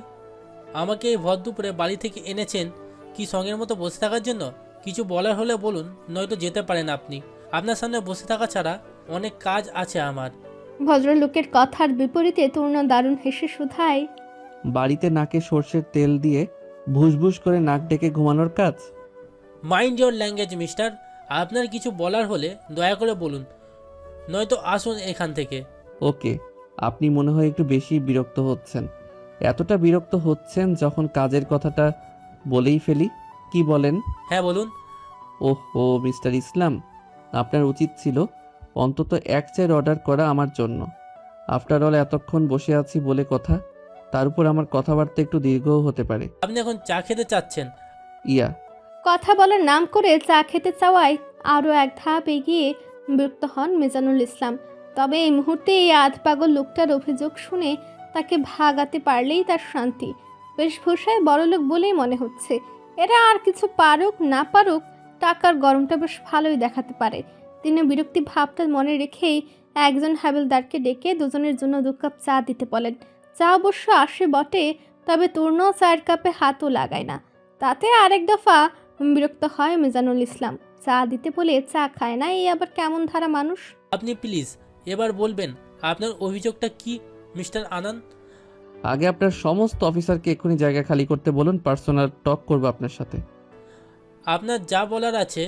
আমাকে এই ভর দুপুরে বাড়ি থেকে এনেছেন কি সঙ্গের মতো বসে থাকার জন্য? কিছু বলার হলে বলুন, নয়তো যেতে পারেন আপনি। আপনার সামনে বসে থাকা ছাড়া অনেক কাজ আছে আমার।
ভদ্রলোকের কথার বিপরীতে তূর্ণ দারুণ হেসে শুধায়,
বাড়িতে নাকে সর্ষের তেল দিয়ে ভুসভুস করে নাক ডেকে ঘুমানোর কাজ?
Mind your language mister. আপনার কিছু বলার হলে দয়া করে বলুন, নয়তো আসুন এখান থেকে।
ওকে, আপনি মনে হয় একটু বেশি বিরক্ত হচ্ছেন। এতটা বিরক্ত হচ্ছেন যখন কাজের কথাটা বলেই ফেলি। কি বলেন?
হ্যাঁ বলুন।
ওহো মিস্টার ইসলাম, আপনার উচিত ছিল অন্তত এক চায়ের অর্ডার করা আমার জন্য। আফটার অল এতক্ষণ বসে আছি বলে কথা, তার উপর আমার কথাবার্তা একটু দীর্ঘও হতে পারে।
আপনি এখন চা খেতে চাচ্ছেন?
ইয়া।
কথা বলার নাম করে চা খেতে চাওয়ায় আরও এক ধাপ এগিয়ে বিরক্ত হন মিজানুল ইসলাম। তবে এই মুহূর্তে এই আধ পাগল লোকটার অভিযোগ শুনে তাকে ভাগাতে পারলেই তার শান্তি। বেশভূষায় বড়লোক বলেই মনে হচ্ছে। এরা আর কিছু পারুক না পারুক, টাকার গরমটা বেশ ভালোই দেখাতে পারে। তিনি বিরক্তি ভাবটা মনে রেখেই একজন হাবিলদারকে ডেকে দুজনের জন্য ২ কাপ চা দিতে বলেন। চা অবশ্য আসে বটে, তবে তূর্ণ চায়ের কাপে হাতও লাগায় না। তাতে আরেক দফা বিরক্ত হয় মিজানুল ইসলাম। চা দিতে বলে চা খায় না, এই আবার কেমন ধারা মানুষ?
আপনি প্লিজ এবার বলবেন আপনার অভিযোগটা কি মিস্টার আনন্দ?
আগে আপনার সমস্ত অফিসারকে এক্ষুনি জায়গা খালি করতে বলুন, পার্সোনাল টক করবো আপনার সাথে।
আপনার যা বলার আছে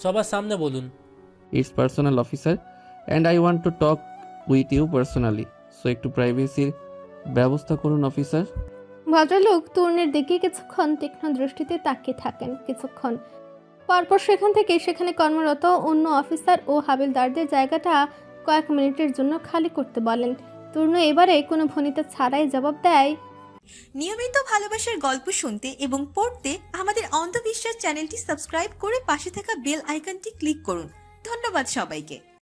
সবার সামনে বলুন।
It's personal officer and I want to talk with you personally, so একটু প্রাইভেসির ব্যবস্থা করুন অফিসার।
ভদ্রলোক তরুণের দিকে কিছুক্ষণ তীক্ষ্ণ দৃষ্টিতে তাকিয়ে থাকেন। কিছুক্ষণ পরপর সেখান থেকে সেখানে কর্মরত অন্য অফিসার ও হাবিলদারদের জায়গাটা কয়েক মিনিটের জন্য খালি করতে বলেন। তরুণ এবারে কোনো ভনিতা ছাড়াই জবাব দেয়,
নিয়মিত ভালোবাসার গল্প শুনতে এবং পড়তে আমাদের অন্ধবিশ্বাস চ্যানেলটি সাবস্ক্রাইব করে পাশে থাকা বেল আইকনটি ক্লিক করুন। ধন্যবাদ সবাইকে।